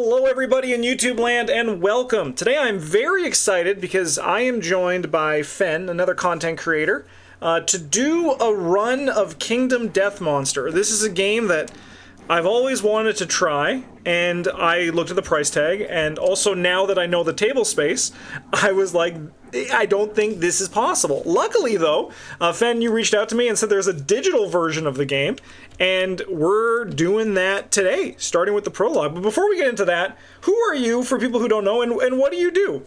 Hello everybody in YouTube land and welcome. Today I'm very excited because I am joined by Fen, another content creator, to do a run of Kingdom Death Monster. This is a game that I've always wanted to try, and I looked at the price tag, and also now that I know the table space, I was like, I don't think this is possible. Luckily though, Fen, you reached out to me and said there's a digital version of the game, and we're doing that today, starting with the prologue. But before we get into that, who are you for people who don't know, and what do you do?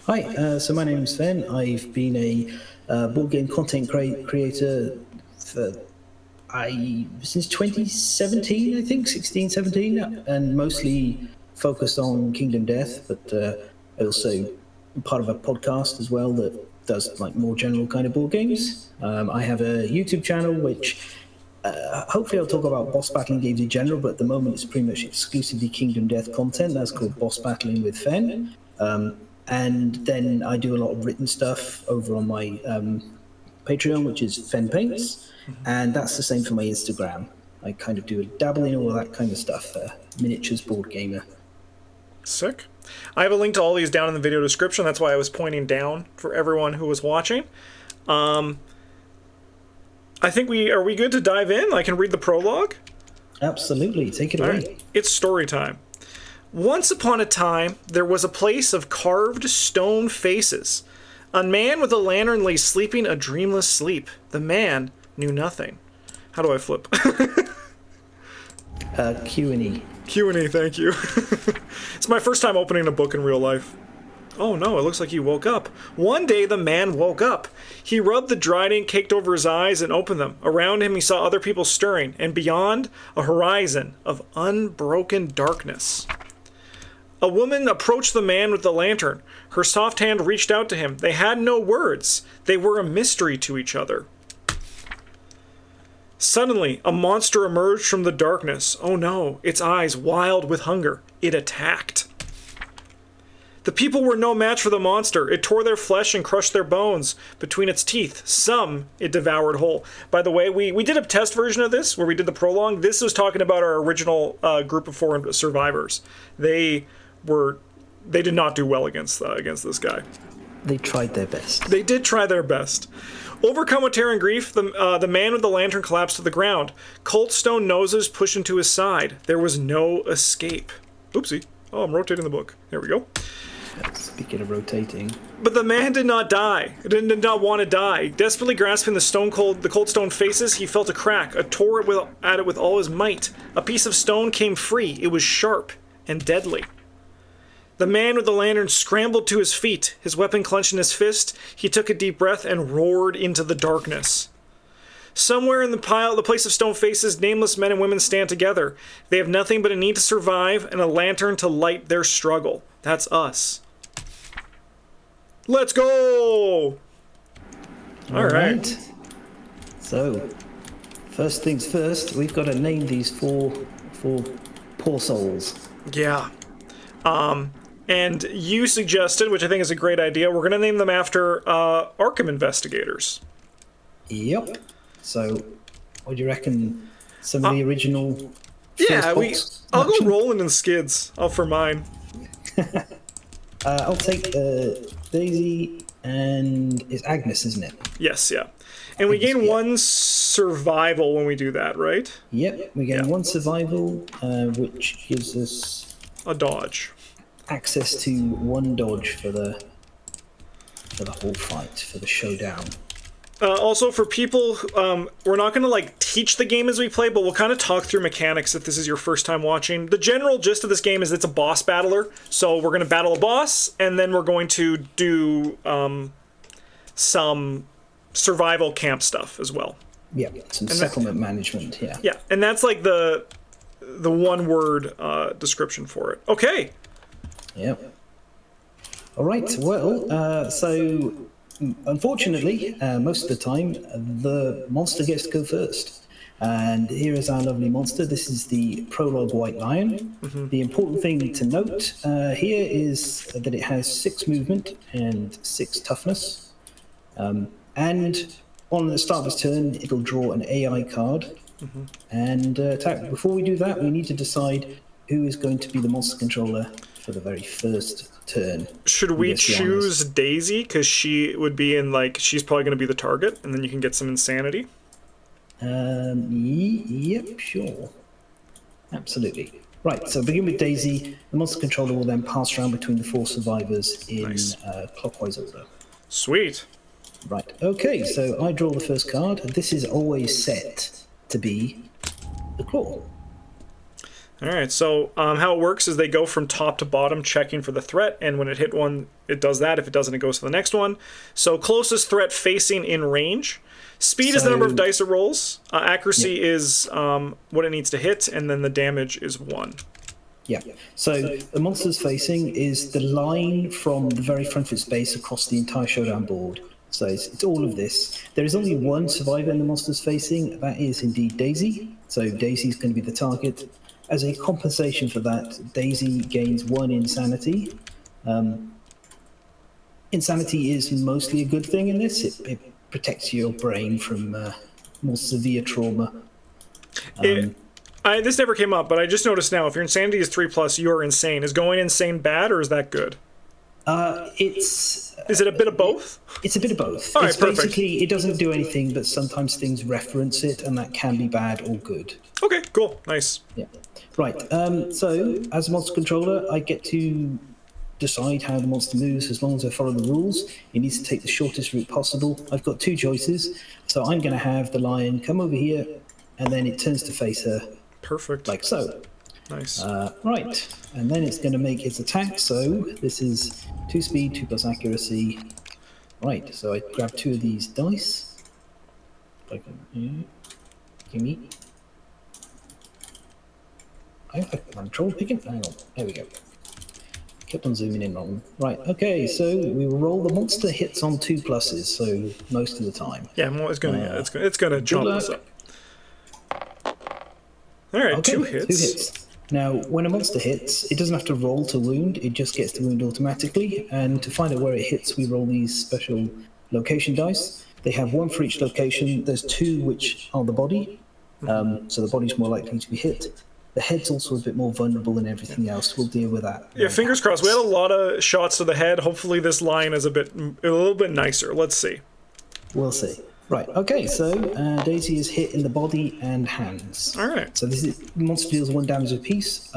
Hi, so my name's Fen. I've been a board game content creator for since 2017, I think, 16, 17, and mostly focused on Kingdom Death, but also part of a podcast as well that does like more general kind of board games. I have a YouTube channel which hopefully I'll talk about boss battling games in general, but at the moment it's pretty much exclusively Kingdom Death content. That's called Boss Battling with Fen. And then I do a lot of written stuff over on my Patreon, which is Fen Paints. And that's the same for my Instagram. I kind of do a dabble in all of that kind of stuff. Miniatures board gamer. Sick. I have a link to all these down in the video description. That's why I was pointing down for everyone who was watching. I think are we good to dive in? I can read the prologue? Absolutely. Take it away. Right. It's story time. Once upon a time, there was a place of carved stone faces. A man with a lantern lay sleeping a dreamless sleep. The man knew nothing. How do I flip? Q&E. Q&E, thank you. It's my first time opening a book in real life. Oh no, it looks like he woke up. One day the man woke up. He rubbed the dried ink caked over his eyes and opened them. Around him he saw other people stirring, and beyond, a horizon of unbroken darkness. A woman approached the man with the lantern. Her soft hand reached out to him. They had no words. They were a mystery to each other. Suddenly, a monster emerged from the darkness. Oh no, its eyes wild with hunger. It attacked. The people were no match for the monster. It tore their flesh and crushed their bones between its teeth. Some it devoured whole. By the way, we did a test version of this where we did the prologue. This was talking about our original group of 4 survivors. They did not do well against this guy. They tried their best. They did try their best. Overcome with terror and grief, the man with the lantern collapsed to the ground. Cold stone noses pushed into his side. There was no escape. Oopsie. Oh, I'm rotating the book. There we go. Speaking of rotating. But the man did not die. He did not want to die. Desperately grasping the cold stone faces, he felt a crack, tore at it with all his might. A piece of stone came free. It was sharp and deadly. The man with the lantern scrambled to his feet, his weapon clenched in his fist. He took a deep breath and roared into the darkness. Somewhere in the place of stone faces, nameless men and women stand together. They have nothing but a need to survive and a lantern to light their struggle. That's us. Let's go! All right. So, first things first, we've got to name these four poor souls. Yeah. And you suggested, which I think is a great idea, we're going to name them after Arkham investigators. Yep. So, what do you reckon? Some of the original. Yeah, I'll go rolling in skids. For mine. I'll take Daisy, and it's Agnes, isn't it? Yes, yeah. And we gain 1 survival when we do that, right? Yep, we gain 1 survival, which gives us a dodge. Access to 1 dodge for the whole fight, for the showdown. Also, for people, we're not going to teach the game as we play, but we'll kind of talk through mechanics if this is your first time watching. The general gist of this game is it's a boss battler, so we're going to battle a boss, and then we're going to do some survival camp stuff as well. Yeah, some settlement management. Yeah. Yeah, and that's like the one-word description for it. Okay. Yep. All right. Well, so. Unfortunately, most of the time, the monster gets to go first. And here is our lovely monster. This is the prologue White Lion. Mm-hmm. The important thing to note here is that it has 6 movement and 6 toughness. And on the start of its turn, it'll draw an AI card and attack. Before we do that, we need to decide who is going to be the monster controller for the very first turn? Should we choose Daisy? Because she would be in, like, she's probably going to be the target, and then you can get some insanity. Yep, sure. Absolutely. Right, so begin with Daisy. The monster controller will then pass around between the 4 survivors in clockwise order. Sweet. Right, okay, so I draw the first card. This is always set to be the claw. Alright, so how it works is they go from top to bottom checking for the threat, and when it hit one, it does that. If it doesn't, it goes to the next one. So closest threat facing in range. Speed is the number of dice it rolls. Accuracy is what it needs to hit, and then the damage is 1. Yeah, so the monster's facing is the line from the very front of its base across the entire showdown board. So it's all of this. There is only one survivor in the monster's facing. That is indeed Daisy. So Daisy's going to be the target. As a compensation for that, Daisy gains 1 insanity. Insanity is mostly a good thing in this. It protects your brain from more severe trauma. This never came up, but I just noticed now, if your insanity is 3+, you're insane. Is going insane bad, or is that good? Is it a bit of both? It's a bit of both. All right, it's basically, it doesn't do anything, but sometimes things reference it, and that can be bad or good. Okay, cool. Nice. Yeah. Right, so as a monster controller, I get to decide how the monster moves as long as I follow the rules. It needs to take the shortest route possible. I've got 2 choices, so I'm going to have the lion come over here, and then it turns to face her. Perfect. Like so. Nice. Right, and then it's going to make its attack, so this is 2 speed, 2+ accuracy. Right, so I grab 2 of these dice. Gimme. I have control picking. Hang on, there we go. Kept on zooming in wrong. Right, okay, so we will roll. The monster hits on 2 pluses, so most of the time. Yeah, it's gonna chomp this up. All right, okay, 2 hits. 2 hits. Now, when a monster hits, it doesn't have to roll to wound. It just gets to wound automatically. And to find out where it hits, we roll these special location dice. They have 1 for each location. There's 2 which are the body, so the body's more likely to be hit. The head's also a bit more vulnerable than everything else. We'll deal with that. Yeah, fingers crossed. We had a lot of shots to the head. Hopefully this lion is a little bit nicer. Let's see. We'll see. Right, okay, so Daisy is hit in the body and hands. All right. So the monster deals 1 damage apiece.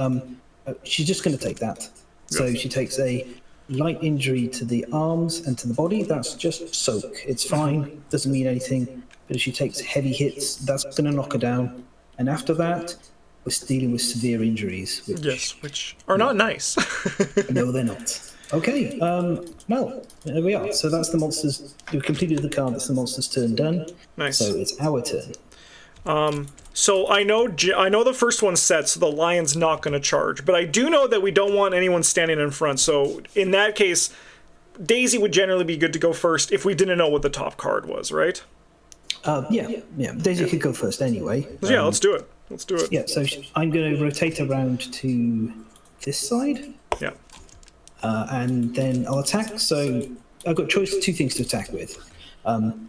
She's just going to take that. So she takes a light injury to the arms and to the body. That's just soak. It's fine. Doesn't mean anything. But if she takes heavy hits, that's going to knock her down. And after that, we're dealing with severe injuries. Which are not nice. No, they're not. Okay, well, there we are. So that's the monster's... We've completed the card. That's the monster's turn done. Nice. So it's our turn. So I know the first one's set, so the lion's not going to charge. But I do know that we don't want anyone standing in front. So in that case, Daisy would generally be good to go first if we didn't know what the top card was, right? Yeah. Daisy could go first anyway. Yeah, let's do it. Yeah, so I'm going to rotate around to this side. Yeah. And then I'll attack. So I've got 2 things to attack with.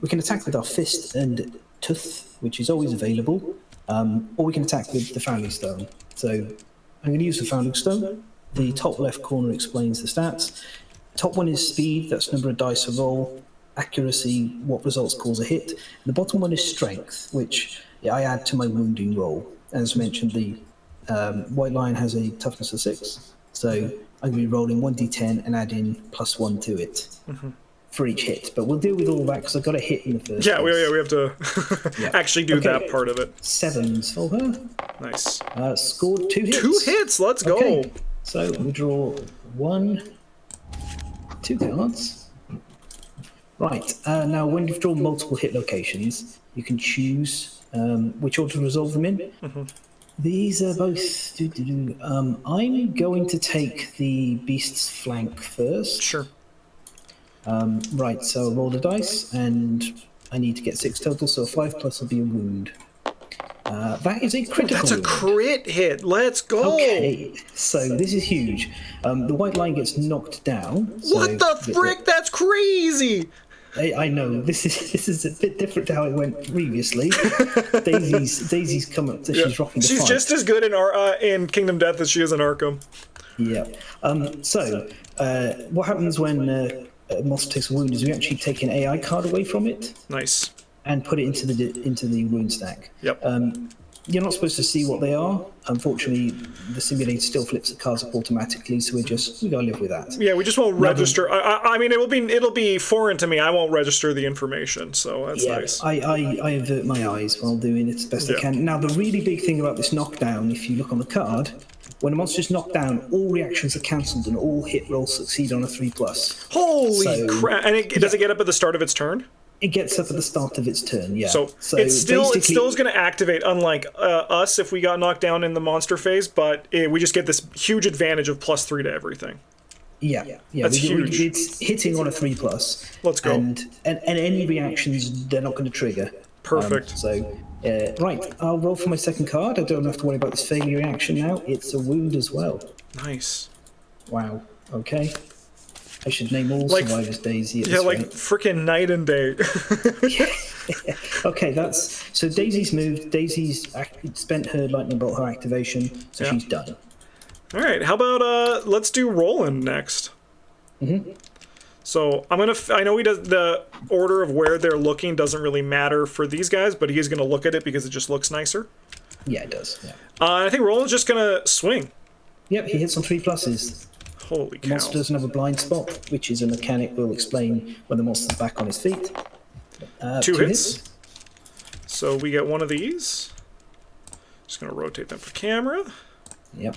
We can attack with our fist and tooth, which is always available, or we can attack with the founding stone. So I'm going to use the founding stone. The top left corner explains the stats. Top one is speed, that's number of dice a roll. Accuracy, what results cause a hit. And the bottom one is strength, which I add to my wounding roll. As mentioned, the white lion has a toughness of 6, so I'm going to be rolling 1d10 and adding +1 to it for each hit. But we'll deal with all that because I've got a hit in the first. Yeah, we have to actually do that part of it. 7s for her. Nice. Scored 2 hits. 2 hits. Let's go. Okay. So we draw 2 cards. Right, now when you've drawn multiple hit locations, you can choose which order to resolve them in. These are both... I'm going to take the beast's flank first. Sure. Right, so I'll roll the dice, and I need to get 6 total, so 5+ will be a wound. That is a critical. That's a crit hit. Let's go. Okay, so this is huge. The white lion gets knocked down. What the frick? That's crazy. I know this is a bit different to how it went previously. Daisy's come up. She's rocking the She's fight. just as good in Kingdom Death as she is in Arkham. Yeah. So what happens when a monster takes a wound is we actually take an AI card away from it. Nice. And put it into the wound stack. Yep. You're not supposed to see what they are. Unfortunately, the simulator still flips the cards up automatically, so we gotta live with that. Yeah, we just won't register. I mean, it'll be foreign to me. I won't register the information, so that's nice. I avert my eyes while doing it as best I can. Now, the really big thing about this knockdown, if you look on the card, when a monster is knocked down, all reactions are cancelled and all hit rolls succeed on a 3+. Holy crap! And does it get up at the start of its turn? It gets up at the start of its turn, yeah. So it still is going to activate, unlike us if we got knocked down in the monster phase, but we just get this huge advantage of +3 to everything. Yeah. That's huge. It's hitting on a 3+. Let's go. And any reactions, they're not going to trigger. Perfect. Right, I'll roll for my second card. I don't have to worry about this failure reaction now. It's a wound as well. Nice. Wow, okay. I should name all survivors Daisy at this like rate. freaking night and day. Okay, so Daisy's moved. Daisy's spent her lightning bolt, her activation, so she's done. All right, how about let's do Roland next. So I know he does the order of where they're looking doesn't really matter for these guys, but he's gonna look at it because it just looks nicer. Yeah, it does. Yeah. I think Roland's just gonna swing. Yep, he hits on 3+. Holy cow. The monster doesn't have a blind spot, which is a mechanic we'll explain when the monster's back on his feet. 2 hits. So we get one of these. Just gonna rotate them for camera. Yep.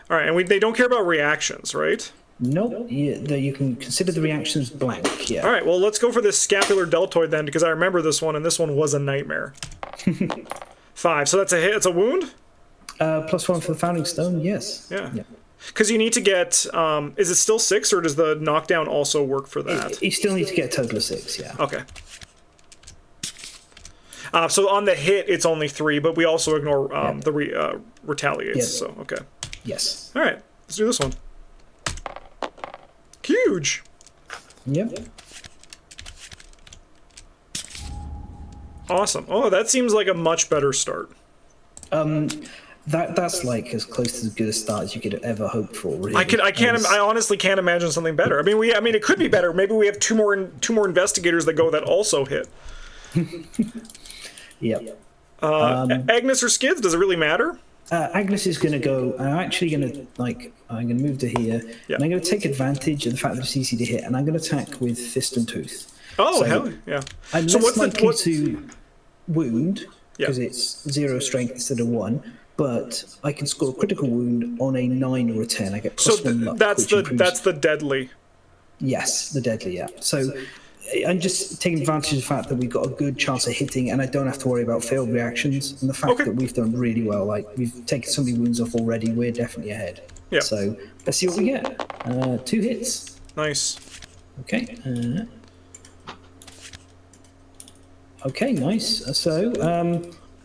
All right, and they don't care about reactions, right? Nope. You can consider the reactions blank. Yeah. All right. Well, let's go for this scapular deltoid then, because I remember this one, and this one was a nightmare. 5. So that's a hit. It's a wound. +1 for the founding stone. Yes. Yeah. Because you need to get. Is it still 6, or does the knockdown also work for that? You still need to get a total of 6. Yeah. Okay. So on the hit, it's only 3, but we also ignore the retaliates. Yeah. So okay. Yes. All right. Let's do this one. Huge. Yep. Awesome. Oh, that seems like a much better start. That's like as close to as good a start as you could ever hope for. Really. I honestly can't imagine something better. I mean, it could be better. Maybe we have two more investigators that go that also hit. Yep. Agnes or Skids? Does it really matter? Agnes is going to go. I'm going to move to here. Yeah. And I'm going to take advantage of the fact that it's easy to hit, and I'm going to attack with Fist and Tooth. Oh, hell yeah. I'm less likely to wound, because it's 0 strength instead of 1, but I can score a critical wound on a 9 or a 10. I get +1 luck, that's the deadly. Yes, the deadly, yeah. So I'm just taking advantage of the fact that we've got a good chance of hitting, and I don't have to worry about failed reactions, and the fact that we've done really well. Like, we've taken so many wounds off already, we're definitely ahead. Yeah. So let's see what we get. 2 hits. Nice. Okay. Okay, nice. So,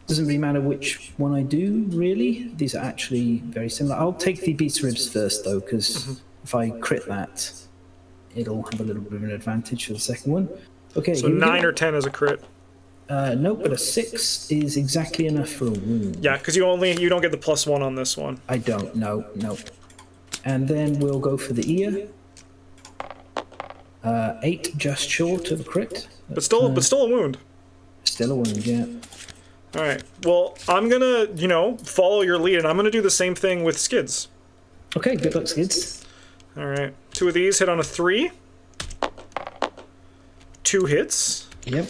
doesn't really matter which one I do, really. These are actually very similar. I'll take the beats ribs first, though, because if I crit that, it'll have a little bit of an advantage for the second one. Okay. So 9 or 10 is a crit. No, but a 6 is exactly enough for a wound. Yeah, because you don't get the +1 on this one. I don't. No. And then we'll go for the ear. 8, just short of a crit. But still a wound. Still a wound, yeah. All right. Well, I'm gonna, follow your lead, and I'm gonna do the same thing with Skids. Okay. Good luck, Skids. All right. 2 of these hit on a 3. 2 hits. Yep.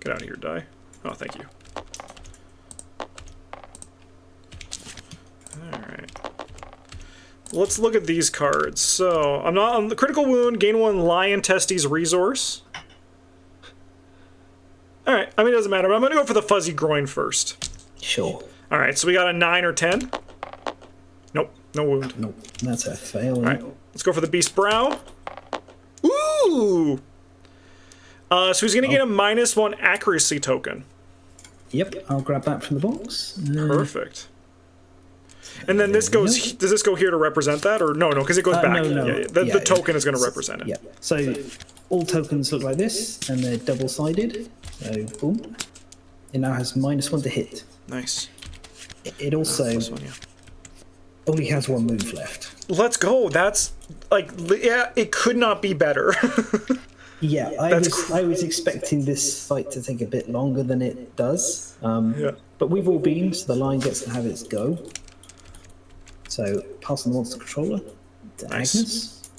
Get out of here, die. Oh, thank you. All right. Let's look at these cards. So, I'm not on the critical wound, gain 1 Lion Testes resource. All right. I mean, it doesn't matter, but I'm going to go for the fuzzy groin first. Sure. All right. So, we got a 9 or 10. Nope. No wound. Nope. That's a fail. All right. Let's go for the beast brow. Ooh! So he's going to get a -1 accuracy token. Yep, I'll grab that from the box. Perfect. And then this goes. Does this go here to represent that, or no? No, because it goes back. No. Yeah, the token is going to represent it. Yeah. So all tokens look like this, and they're double-sided. So boom. It now has -1 to hit. Nice. It also only has 1 move left. Let's go. That's like, yeah, it could not be better. Yeah, I was expecting this fight to take a bit longer than it does. But we've all been, so the line gets to have its go. So pass on the monster controller to Agnes.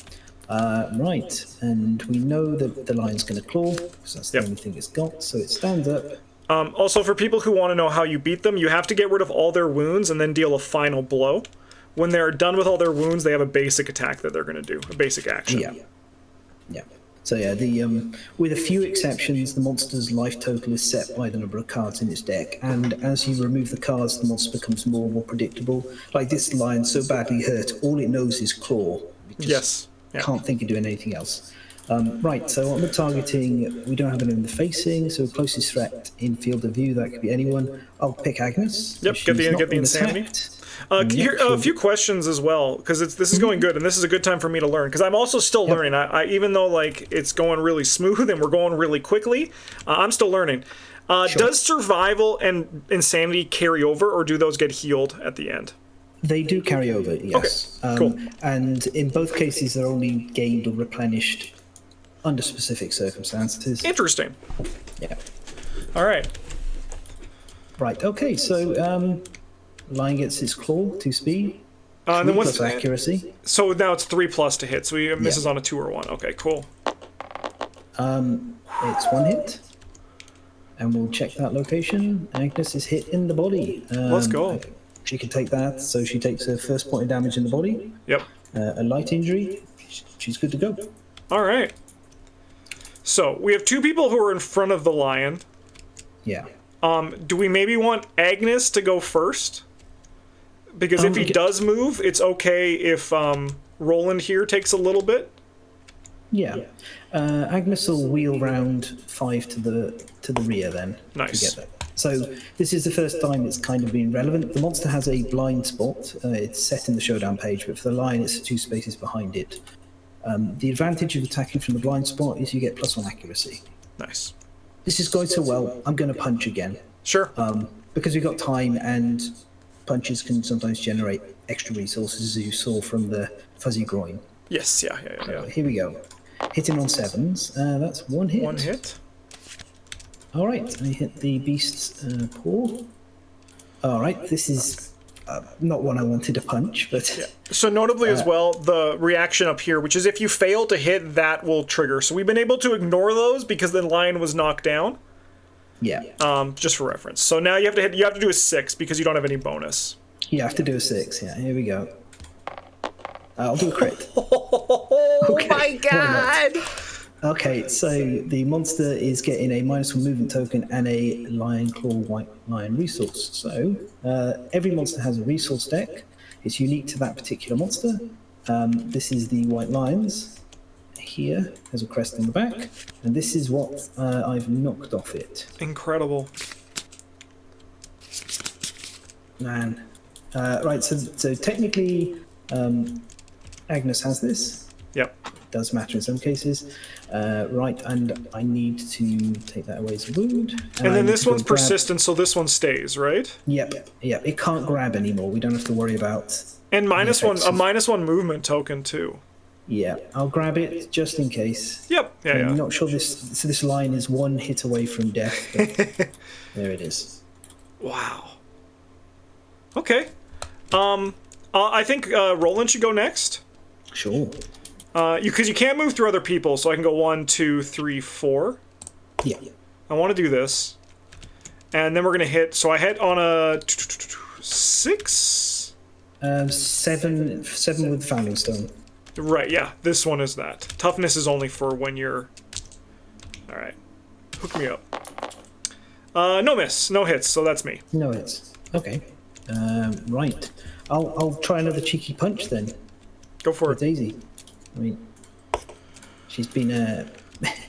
Right, and we know that the lion's going to claw, because that's the only thing it's got, so it stands up. Also, for people who want to know how you beat them, you have to get rid of all their wounds and then deal a final blow. When they're done with all their wounds, they have a basic attack that they're going to do, a basic action. Yeah. So yeah, with a few exceptions, the monster's life total is set by the number of cards in its deck, and as you remove the cards, the monster becomes more and more predictable. Like this lion, so badly hurt, all it knows is claw. It just can't think of doing anything else. Right, so on the targeting, we don't have anyone in the facing, so closest threat in field of view, that could be anyone. I'll pick Agnes. Yep, get the insanity. Here, a few questions as well, because this is going good, and this is a good time for me to learn, because I'm also still learning. I even though like it's going really smooth and we're going really quickly, I'm still learning. Does survival and insanity carry over, or do those get healed at the end? They do carry over, yes. Okay, cool. And in both cases, they're only gained or replenished under specific circumstances. Interesting. Yeah. All right. Right. Okay. So. Lion gets its claw, 2 speed, 3 then plus accuracy. So now it's 3+ to hit, so he misses on a 2 or 1. Okay, cool. It's 1 hit. And we'll check that location. Agnes is hit in the body. Let's go. She can take that, so she takes her first point of damage in the body. Yep. A light injury. She's good to go. All right. So we have 2 people who are in front of the lion. Yeah. Do we maybe want Agnes to go first? Because if he does move, it's okay if Roland here takes a little bit. Yeah, Agnes will wheel round 5 to the rear then. Nice. To get that. So this is the first time it's kind of been relevant. The monster has a blind spot. It's set in the showdown page, but for the lion, it's 2 spaces behind it. The advantage of attacking from the blind spot is you get +1 accuracy. Nice. This is going so well. I'm going to punch again. Sure. Because we've got time, and punches can sometimes generate extra resources, as you saw from the fuzzy groin. Yes, yeah. Here we go. Hitting on 7s. That's 1 hit. 1 hit. All right, I hit the beast's paw. All right, this is not one I wanted to punch, but... Yeah. So notably as well, the reaction up here, which is if you fail to hit, that will trigger. So we've been able to ignore those because the lion was knocked down. Yeah. Just for reference. So now you have to do a 6 because you don't have any bonus. You have to do a 6, yeah. Here we go. I'll do a crit. Oh my god! Okay, so the monster is getting a -1 movement token and a lion claw white lion resource. So every monster has a resource deck. It's unique to that particular monster. This is the white lions. Here has a crest on the back, and this is what I've knocked off it. Incredible. Man. Right, so technically Agnes has this. Yep. It does matter in some cases. Right, and I need to take that away as a wound. And then this one's persistent, so this one stays, right? Yep. It can't grab anymore. We don't have to worry about... And -1 movement token, too. Yeah, I'll grab it just in case. Yep. Yeah. I'm not sure this line is 1 hit away from death, but there it is. Wow. Okay. I think Roland should go next. Sure. Because you can't move through other people, so I can go 1, 2, 3, 4. Yeah. I want to do this. And then we're going to hit... So I hit on a 6? 7 with Founding Stone. Right, yeah. This one is that. Toughness is only for when you're... Alright. Hook me up. No miss. No hits, so that's me. No hits. Okay. Right. I'll try another cheeky punch then. Go for it. It's easy. I mean, she's been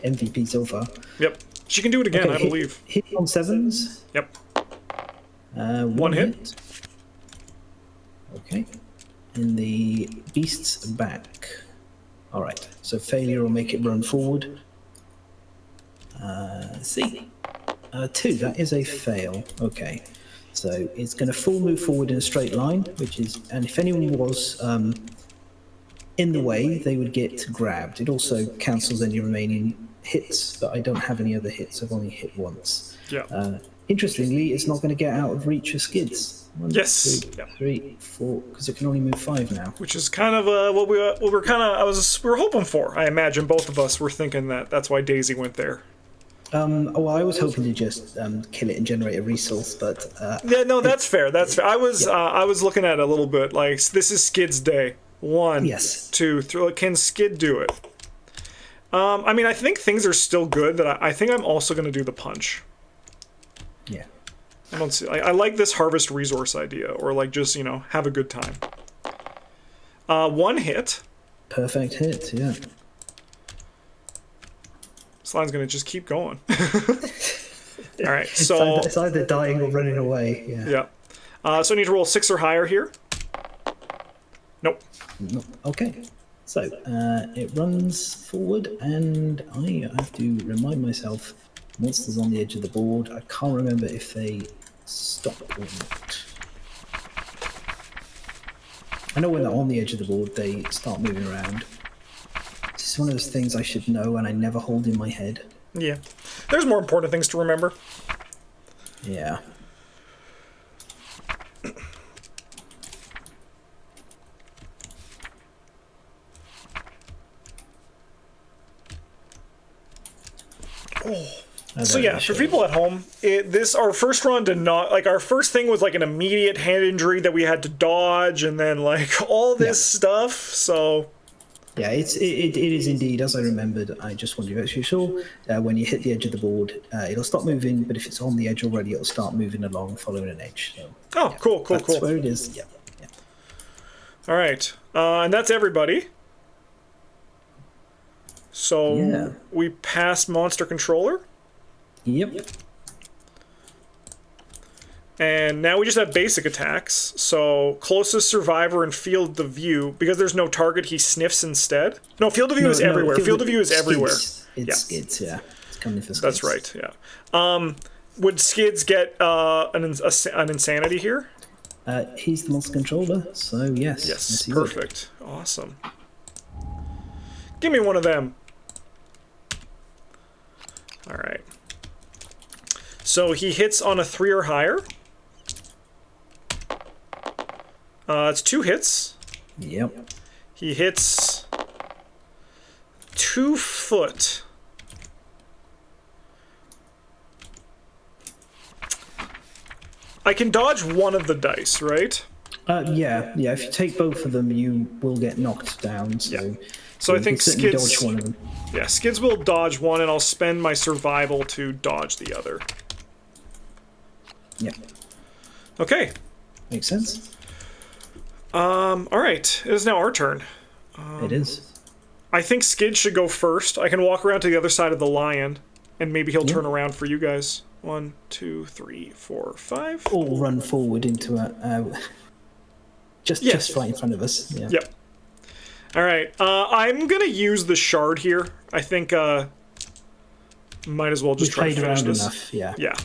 MVP so far. Yep. She can do it again, okay, I believe. Hit on 7s. Yep. 1 hit. Okay. And the beast's back. All right. So failure will make it run forward. Let's see. 2. That is a fail. Okay. So it's going to full move forward in a straight line, which is, and if anyone was in the way, they would get grabbed. It also cancels any remaining hits, but I don't have any other hits. I've only hit once. Yeah. Interestingly, it's not going to get out of reach of skids. 1, Yes. 2, 3, 4, because it can only move 5 now. Which is kind of what we were we were hoping for. I imagine both of us were thinking that. That's why Daisy went there. Well, I was hoping to just kill it and generate a resource, but yeah, no, that's fair. That's fair. I was looking at it a little bit like this is Skid's day. 1, Yes. 2, 3. Can Skid do it? I mean, I think things are still good. That I think I'm also going to do the punch. Yeah. I don't see. I like this harvest resource idea, or like just have a good time. 1 hit. Perfect hit. Yeah. This line's gonna just keep going. All right, so It's either dying or running away. Yeah. Yeah. So I need to roll 6 or higher here. Nope. No. Okay. So it runs forward, and I have to remind myself monsters on the edge of the board. I can't remember if they stop or not. I know when they're on the edge of the board, they start moving around. It's one of those things I should know, and I never hold in my head. Yeah. There's more important things to remember. Yeah. So yeah, for people at home, our first run did not our first thing was like an immediate hand injury that we had to dodge, and then like all this stuff. So yeah, it is indeed as I remembered. I just wanted to make sure when you hit the edge of the board, it'll stop moving, but if it's on the edge already, it'll start moving along, following an edge. So, oh, cool. That's where it is. Yeah. All right, and that's everybody. So we passed monster controller. Yep. And now we just have basic attacks. So closest survivor and field of view, because there's no target, he sniffs instead. No, field of view is everywhere. Field of view is everywhere. It's skids, yeah. It's coming for skids. That's right, yeah. Would skids get an insanity here? He's the monster controller, so yes. Yes, perfect. Awesome. Give me one of them. All right. So he hits on a 3 or higher. It's 2 hits. Yep. He hits 2 foot. I can dodge one of the dice, right? Yeah. If you take both of them, you will get knocked down. So, yeah. So I think Skids. Dodge one of them. Yeah, Skids will dodge one, and I'll spend my survival to dodge the other. Yeah. Okay. Makes sense. All right. It is now our turn. It is. I think Skid should go first. I can walk around to the other side of the lion, and maybe he'll turn around for you guys. 1, 2, 3, 4, 5. Or run forward into a... just right in front of us. Yeah. Yep. All right. I'm going to use the shard here. I think might as well just try to finish this. Enough, yeah. Yeah.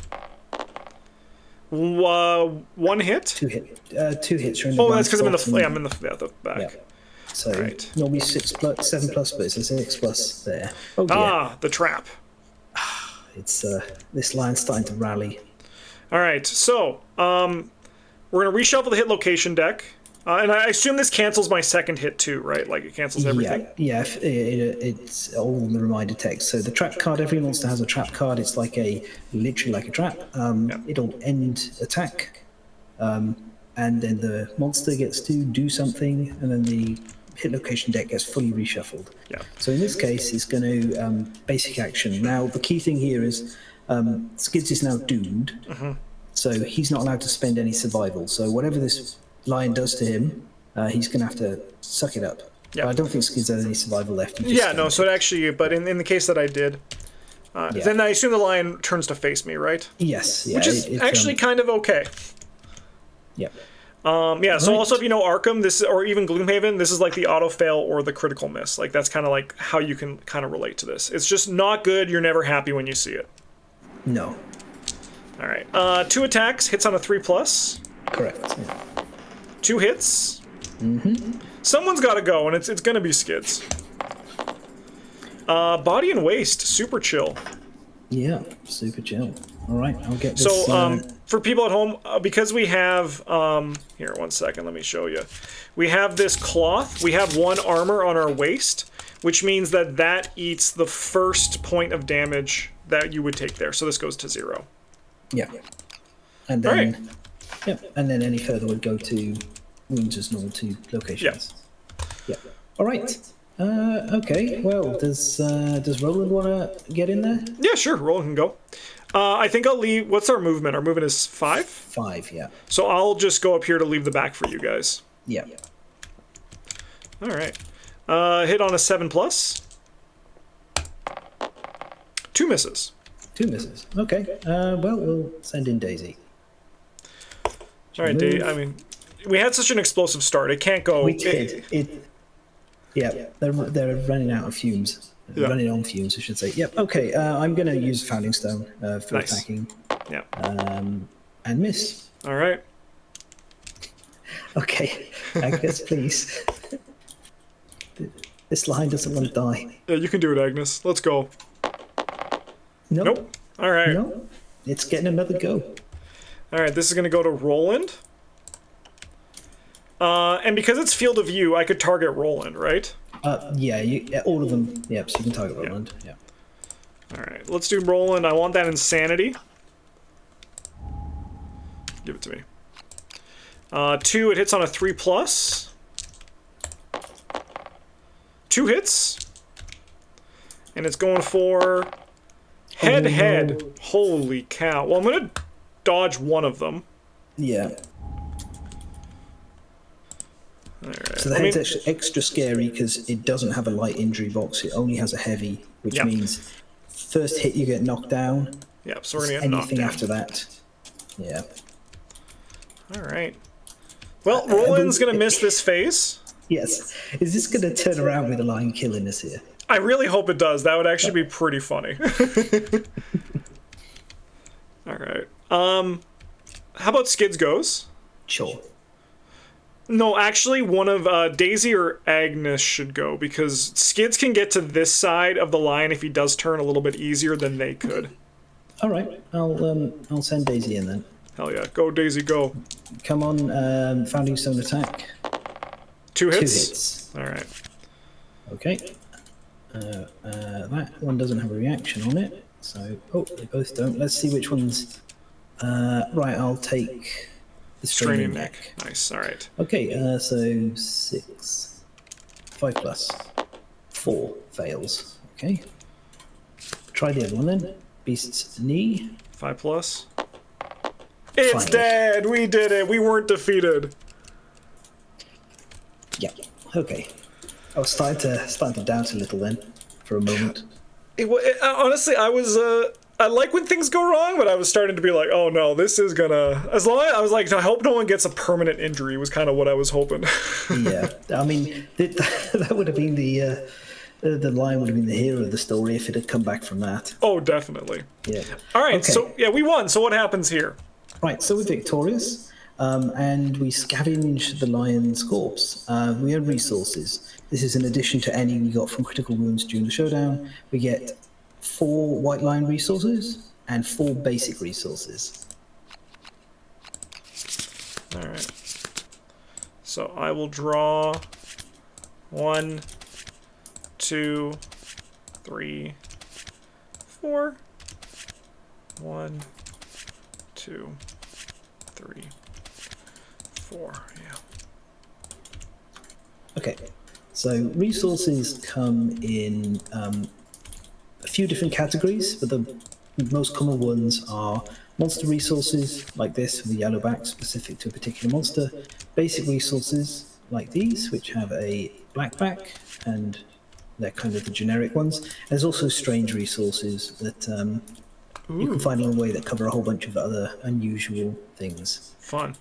1 hit? 2 hits. You're in the that's because I'm in the back. Yeah. So normally 7 plus, but it's a 6 plus there. Oh dear. The trap. It's this line's starting to rally. All right, so we're gonna reshuffle the hit location deck, and I assume this cancels my second hit too, right? Like it cancels everything. Yeah. It's all in the reminder text. So the trap card. Every monster has a trap card. It's literally like a trap. It'll end attack, and then the monster gets to do something, and then the hit location deck gets fully reshuffled. Yeah. So in this case, it's going to basic action. Now the key thing here is Skids is now doomed, so he's not allowed to spend any survival. So whatever this lion does to him, he's going to have to suck it up. Yeah. But I don't think Skids has any survival left. So it actually, but in the case that I did, then I assume the lion turns to face me, right? Yes. Yeah, which is actually kind of okay. Yeah. Yeah, so Right. also if you know Arkham, this or even Gloomhaven, this is like the auto fail or the critical miss. Like that's kind of like how you can kind of relate to this. It's just not good. You're never happy when you see it. No. All right. 2 attacks, hits on a 3+. Correct. Yeah. 2 hits. Someone's got to go, and it's gonna be Skids. Body and waist, super chill. Yeah, super chill. All right, I'll get this. So, for people at home, because we have, here, 1 second, let me show you. We have this cloth, we have 1 armor on our waist, which means that eats the first point of damage that you would take there. So this goes to 0. Yeah. And then, and then any further would go to wounds as normal to locations. Yeah. All right. Okay. Well, does Roland want to get in there? Yeah, sure. Roland can go. I think I'll leave. What's our movement? Our movement is 5? 5, yeah. So I'll just go up here to leave the back for you guys. Yeah. All right. Hit on a 7+. 2 misses. 2 misses. Okay. Well, we'll send in Daisy. All right, Daisy. I mean, we had such an explosive start. It can't go. We did. Yeah, they're running out of fumes. Yeah. Running on fumes, I should say. Yep. Okay. I'm going to use Founding Stone for attacking. Yeah. And miss. All right. Okay. Agnes, please. This line doesn't want to die. Yeah, you can do it, Agnes. Let's go. Nope. All right. No. It's getting another go. All right. This is going to go to Roland. And because it's field of view, I could target Roland, right? Yeah, all of them. Yep, so you can target Roland. Yeah. All right, let's do Roland. I want that insanity. Give it to me. 2, it hits on a 3+. 2 hits. And it's going for head. No. Holy cow. Well, I'm going to dodge one of them. Yeah. All right. So the head's extra scary because it doesn't have a light injury box. It only has a heavy, which means first hit you get knocked down. Yeah, so we're going to get knocked anything down. after that. Yeah. All right. Well, Roland's going to miss this phase. Yes. Is this going to turn around with a lion killing us here? I really hope it does. That would actually be pretty funny. All right. How about Skids goes? Sure. No, actually, one of Daisy or Agnes should go because Skids can get to this side of the line if he does turn a little bit easier than they could. All right. I'll send Daisy in then. Hell yeah. Go, Daisy, go. Come on, Founding Stone attack. 2 hits? 2 hits. All right. Okay. That one doesn't have a reaction on it. So, they both don't. Let's see which ones. Right, I'll take the straining neck. Nice, all right. Okay, so 6. 5+. 4 fails. Okay. Try the other one then. Beast's knee. 5+. It's Finally. dead! We did it! We weren't defeated! Yeah. Okay. I was starting to doubt a little then, for a moment. Honestly, I like when things go wrong, but I was starting to be like, oh no, this is gonna... As long as I was like, I hope no one gets a permanent injury was kind of what I was hoping. Yeah. I mean, that would have been the lion would have been the hero of the story if it had come back from that. Oh, definitely. Yeah. All right, Okay. so yeah, we won. So what happens here? Right, so we're victorious, and we scavenge the lion's corpse. We earn resources. This is in addition to any we got from critical wounds during the showdown. We get 4 white lion resources and 4 basic resources. All right. So I will draw 1, 2, 3, 4. 1, 2, 3, 4. Yeah. Okay, so resources come in a few different categories, but the most common ones are monster resources, like this, with the yellow back, specific to a particular monster. Basic resources, like these, which have a black back, and they're kind of the generic ones. There's also strange resources that you can find along the way that cover a whole bunch of other unusual things. Fun.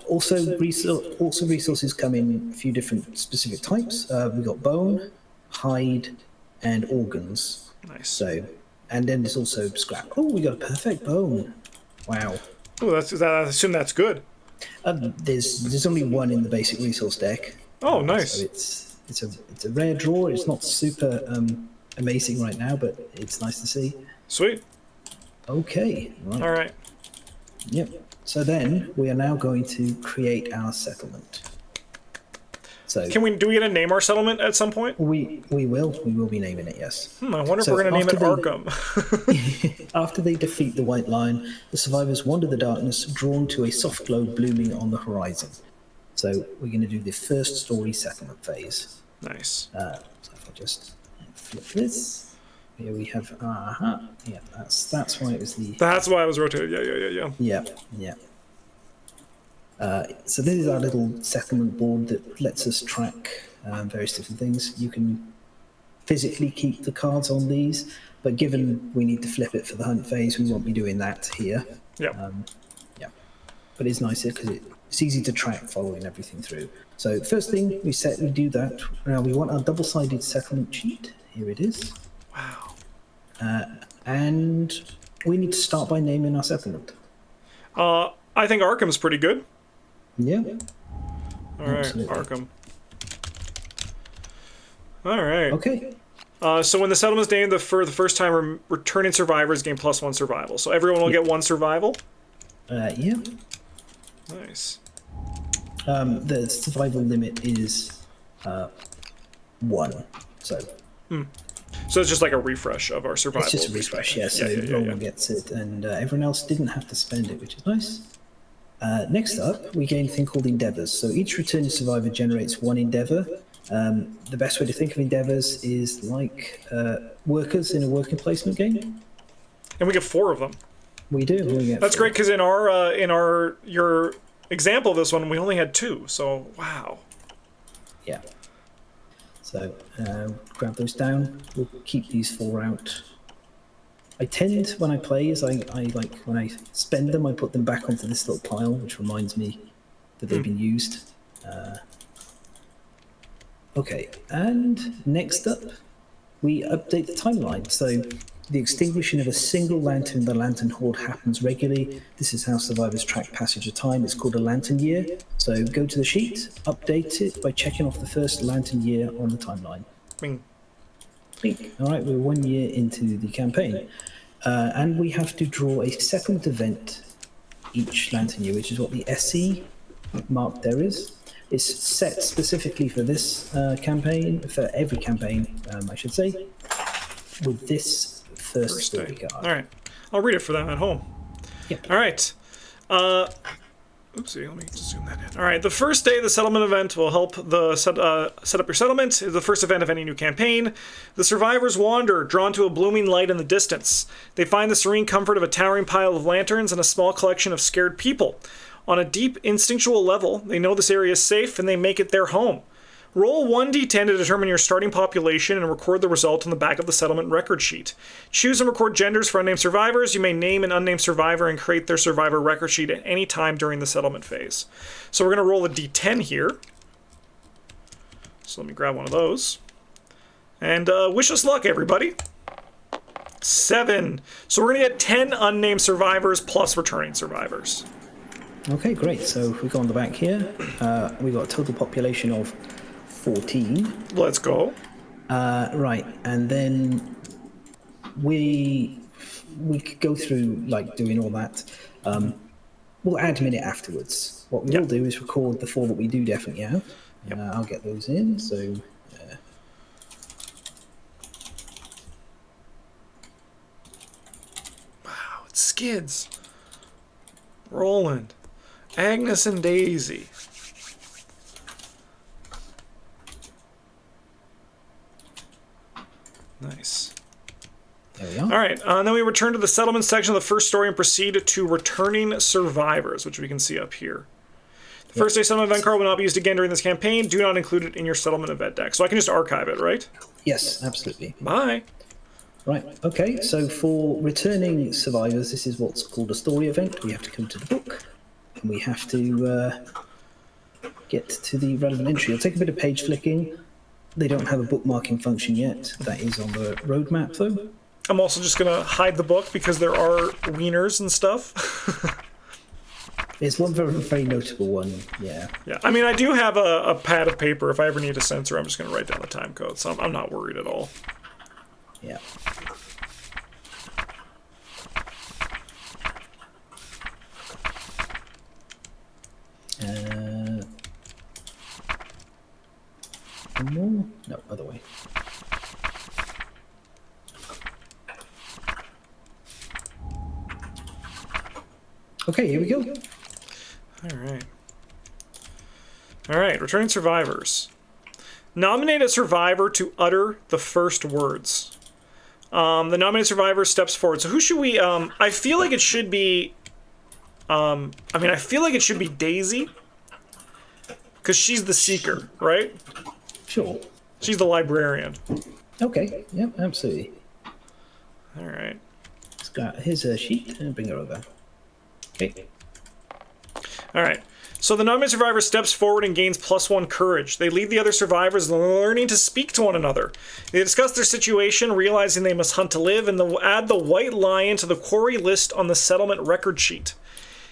Also, resources come in a few different specific types. We've got bone, hide, and organs. Nice. So, and then there's also scrap. Oh, we got a perfect bone. Wow. Oh, I assume that's good. There's only one in the basic resource deck. Oh, nice. So it's a rare draw. It's not super amazing right now, but it's nice to see. Sweet. Okay. Right. All right. Yep. So then we are now going to create our settlement. So do we get to name our settlement at some point? We will be naming it. Yes. I wonder if we're going to name it Arkham. After they defeat the White Lion, the survivors wander the darkness, drawn to a soft glow blooming on the horizon. So we're going to do the first story settlement phase. Nice. So if I just flip this, here we have. Yeah, that's why it was the. That's why I was rotated. Yeah. Yeah. So this is our little settlement board that lets us track various different things. You can physically keep the cards on these, but given we need to flip it for the hunt phase, we won't be doing that here. Yeah. Yeah. But it's nicer because it's easy to track following everything through. So first thing we do that. Now we want our double-sided settlement sheet. Here it is. Wow. And we need to start by naming our settlement. I think Arkham's pretty good. Yeah. All right, Absolutely. Arkham. All right. Okay. So when the settlement is named for the first time, returning survivors gain +1 survival. So everyone will get 1 survival? Yeah. Nice. The survival limit is 1. So So it's just like a refresh of our survival. it's just a refresh, yeah. So no one gets it, and everyone else didn't have to spend it, which is nice. Next up, we gain a thing called endeavors. So each returning survivor generates 1 endeavor. The best way to think of endeavors is like workers in a working placement game. And we get 4 of them. We do. That's great because in your example of this one, we only had 2. So wow. Yeah. So grab those down. We'll keep these 4 out. I tend, when I play, is I like when I spend them, I put them back onto this little pile, which reminds me that they've been used. Okay, and next up, we update the timeline. So the extinguishing of a single lantern in the lantern horde happens regularly. This is how survivors track passage of time. It's called a lantern year. So go to the sheet, update it by checking off the first lantern year on the timeline. Bing. All right, we're 1 year into the campaign. And we have to draw a settlement event each lantern year, which is what the SE mark there is. It's set specifically for this campaign, for every campaign, I should say, with this first story day. card. All right. I'll read it for them at home. Yep. All right. Oopsie, let me just zoom that in. All right, the first day of the settlement event will help set up your settlement. It's the first event of any new campaign. The survivors wander, drawn to a blooming light in the distance. They find the serene comfort of a towering pile of lanterns and a small collection of scared people. On a deep, instinctual level, they know this area is safe and they make it their home. Roll 1d10 to determine your starting population and record the result on the back of the settlement record sheet. Choose and record genders for unnamed survivors. You may name an unnamed survivor and create their survivor record sheet at any time during the settlement phase. So we're going to roll a d10 here. So let me grab one of those. And wish us luck, everybody. 7. So we're going to get 10 unnamed survivors plus returning survivors. Okay, great. So if we go on the back here, we got a total population of 14. Let's go. Right, and then we could go through like doing all that. We'll admin it afterwards. What we will do is record the 4 that we do definitely have. I'll get those in. So. Wow, it's Skids, Roland, Agnes, and Daisy. Nice. There we are. All right, and then we return to the settlement section of the first story and proceed to returning survivors, which we can see up here. The first day settlement event card will not be used again during this campaign. Do not include it in your settlement event deck. So I can just archive it, right? Yes, absolutely. Bye. Right, okay, so for returning survivors, this is what's called a story event. We have to come to the book, and we have to get to the relevant entry. It'll take a bit of page flicking. They don't have a bookmarking function yet. That is on the roadmap, though. I'm also just going to hide the book because there are wieners and stuff. There's one very, very notable one, yeah. Yeah, I mean, I do have a pad of paper. If I ever need to censor, I'm just going to write down the time code, so I'm not worried at all. Yeah. One more? No, other way. Okay, here we go. All right. All right, returning survivors. Nominate a survivor to utter the first words. The nominated survivor steps forward. So who should we... I feel like it should be... I feel like it should be Daisy. Because she's the seeker, right? Sure. She's the librarian. Okay, yep, absolutely. All right. Here's a sheet, and bring her over. Okay. All right. So the nominated survivor steps forward and gains +1 courage. They lead the other survivors in learning to speak to one another. They discuss their situation, realizing they must hunt to live, and they'll add the white lion to the quarry list on the settlement record sheet.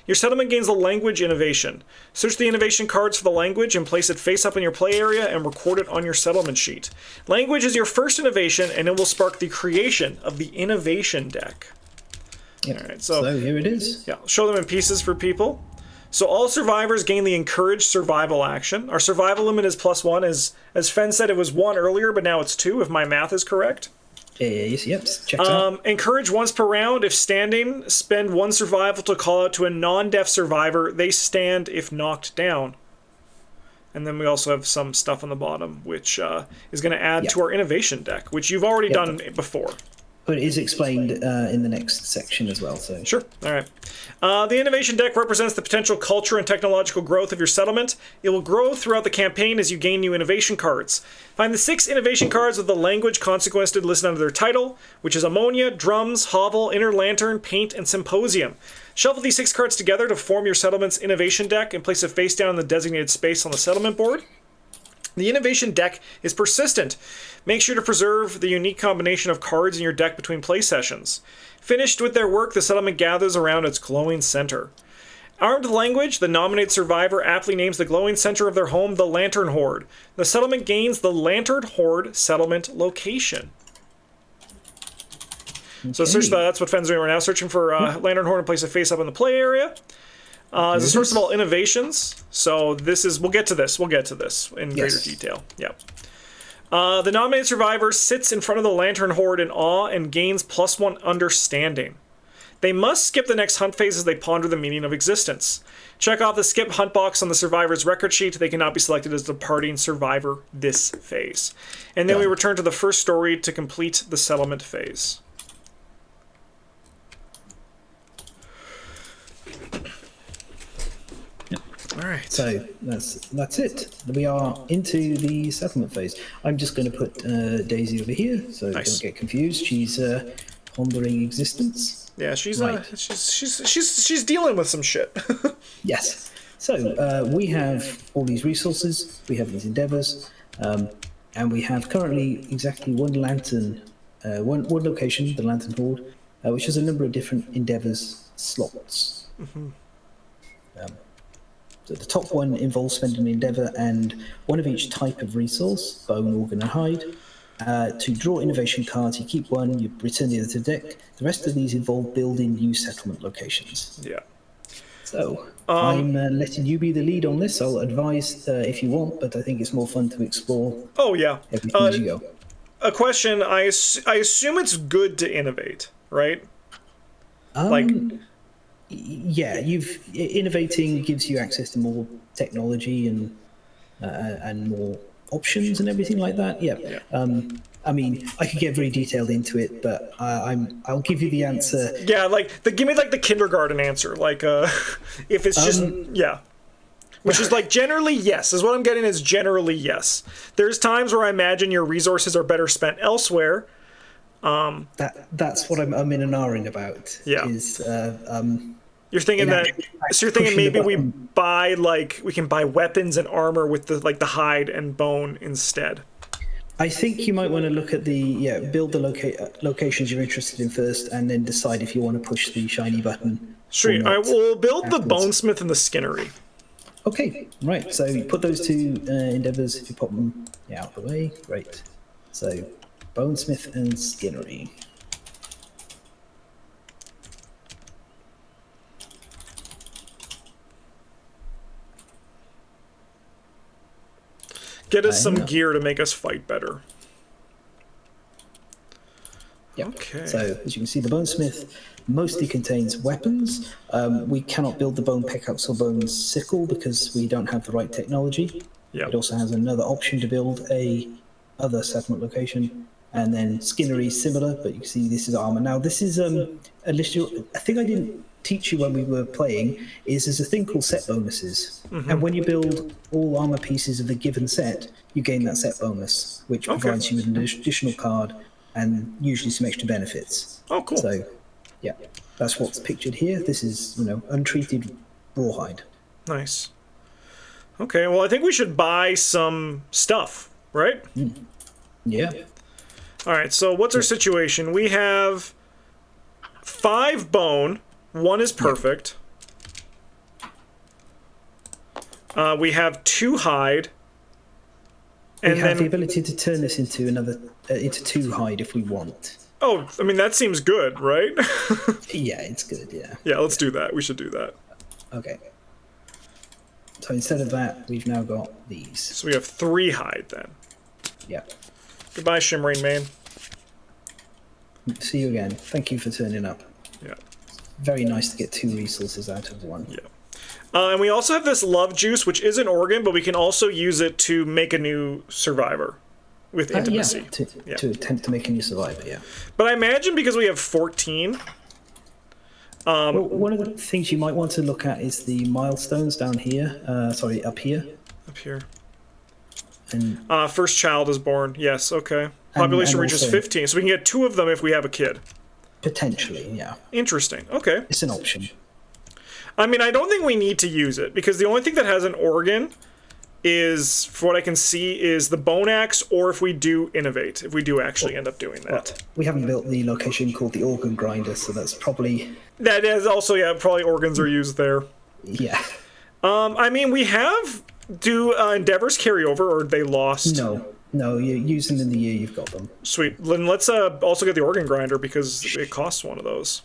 Your settlement gains the language innovation. Search the innovation cards for the language and place it face up in your play area and record it on your settlement sheet. Language is your first innovation, and it will spark the creation of the innovation deck. Yep. All right, so here it is. Yeah, I'll show them in pieces for people. So all survivors gain the encouraged survival action. Our survival limit is +1. As Fen said, it was 1 earlier, but now it's 2, if my math is correct. Yes, yep, checks out. Encourage once per round. If standing, spend 1 survival to call out to a non-deaf survivor. They stand if knocked down. And then we also have some stuff on the bottom, which is going to add to our innovation deck, which you've already done before. But it is explained in the next section as well. So Sure. All right. The innovation deck represents the potential culture and technological growth of your settlement. It will grow throughout the campaign as you gain new innovation cards. Find the 6 innovation cards with the language consequence listed under their title, which is ammonia, drums, hovel, inner lantern, paint, and symposium. Shuffle these 6 cards together to form your settlement's innovation deck and place it face down in the designated space on the settlement board. The innovation deck is persistent. Make sure to preserve the unique combination of cards in your deck between play sessions. Finished with their work, the settlement gathers around its glowing center. Armed with language, the nominated survivor aptly names the glowing center of their home the Lantern Horde. The settlement gains the Lantern Horde settlement location. Okay. So search that's what Fen's doing right now, searching for Lantern Horde and place it face up in the play area. As a source of all innovations, so this is, we'll get to this in greater detail. Yep. The nominated survivor sits in front of the Lantern Horde in awe and gains +1 understanding. They must skip the next hunt phase as they ponder the meaning of existence. Check off the skip hunt box on the survivor's record sheet. They cannot be selected as departing survivor this phase. And then we return to the first story to complete the settlement phase. All right. So that's it. We are into the settlement phase. I'm just going to put Daisy over here, so don't get confused. She's pondering existence. Yeah, she's she's dealing with some shit. Yes. So we have all these resources. We have these endeavors, and we have currently exactly 1 lantern, one location, the Lantern Horde, which has a number of different endeavors slots. Mm-hmm. So the top one involves spending an endeavor and 1 of each type of resource, bone, organ, and hide. To draw innovation cards, you keep 1, you return the other to the deck. The rest of these involve building new settlement locations. Yeah. So I'm letting you be the lead on this. I'll advise if you want, but I think it's more fun to explore. Oh, yeah. Everything as you go. A question, I assume it's good to innovate, right? Yeah, innovating gives you access to more technology and more options and everything like that. Yeah. I mean, I could get very detailed into it, but I'll give you the answer. Yeah, give me the kindergarten answer. If it's just which is generally yes. Is what I'm getting is generally yes. There's times where I imagine your resources are better spent elsewhere. That's what I'm in and ahhing about. Yeah. Is You're thinking that, so you're thinking pushing the maybe we button. buy, like, we can buy weapons and armor with the, like, the hide and bone instead. I think you might want to look at build the locations you're interested in first, and then decide if you want to push the shiny button. Sweet. All right, we'll build the afterwards. bonesmith and the skinnery. Okay, right. So you put those two endeavors. If you pop them out of the way, great. So bonesmith and skinnery. Get us some gear to make us fight better. Yep. Okay. So as you can see, the bonesmith mostly contains weapons. We cannot build the bone pickaxe or bone sickle because we don't have the right technology. Yep. It also has another option to build a other settlement location, and then skinnery similar. But you can see this is armor. Now this is a little. I think I didn't teach you when we were playing. There's a thing called set bonuses, and when you build all armor pieces of the given set, you gain that set bonus, which provides you with an additional card and usually some extra benefits. Oh, cool. So, yeah, that's what's pictured here. This is, untreated rawhide. Nice. Okay, well, I think we should buy some stuff, right? Yeah. All right, so what's our situation? We have 5 bone. 1 is perfect. We have 2 hide. And we have the ability to turn this into into 2 hide if we want. Oh, I mean, that seems good, right? Yeah, it's good, yeah. Yeah, let's do that. We should do that. Okay. So instead of that, we've now got these. So we have 3 hide then. Yeah. Goodbye, Shimmering Mane. See you again. Thank you for turning up. Yeah. Very nice to get 2 resources out of 1. Yeah. And we also have this love juice, which is an organ, but we can also use it to make a new survivor with intimacy. To attempt to make a new survivor, yeah. But I imagine because we have 14... well, one of the things you might want to look at is the milestones down here. Sorry, up here. Up here. And first child is born. Yes, okay. Population reaches 15, so we can get 2 of them if we have a kid. Potentially, yeah. Interesting. Okay. It's an option. I mean, I don't think we need to use it, because the only thing that has an organ is, for what I can see, is the bone axe, or if we do innovate, if we do actually end up doing that. Well, we haven't built the location called the organ grinder, so that's probably... That is also, yeah, probably organs are used there. Yeah. I mean, we have... Do endeavors carry over, or are they lost? No, you use them in the year you've got them. Sweet. Then let's also get the organ grinder, because it costs 1 of those.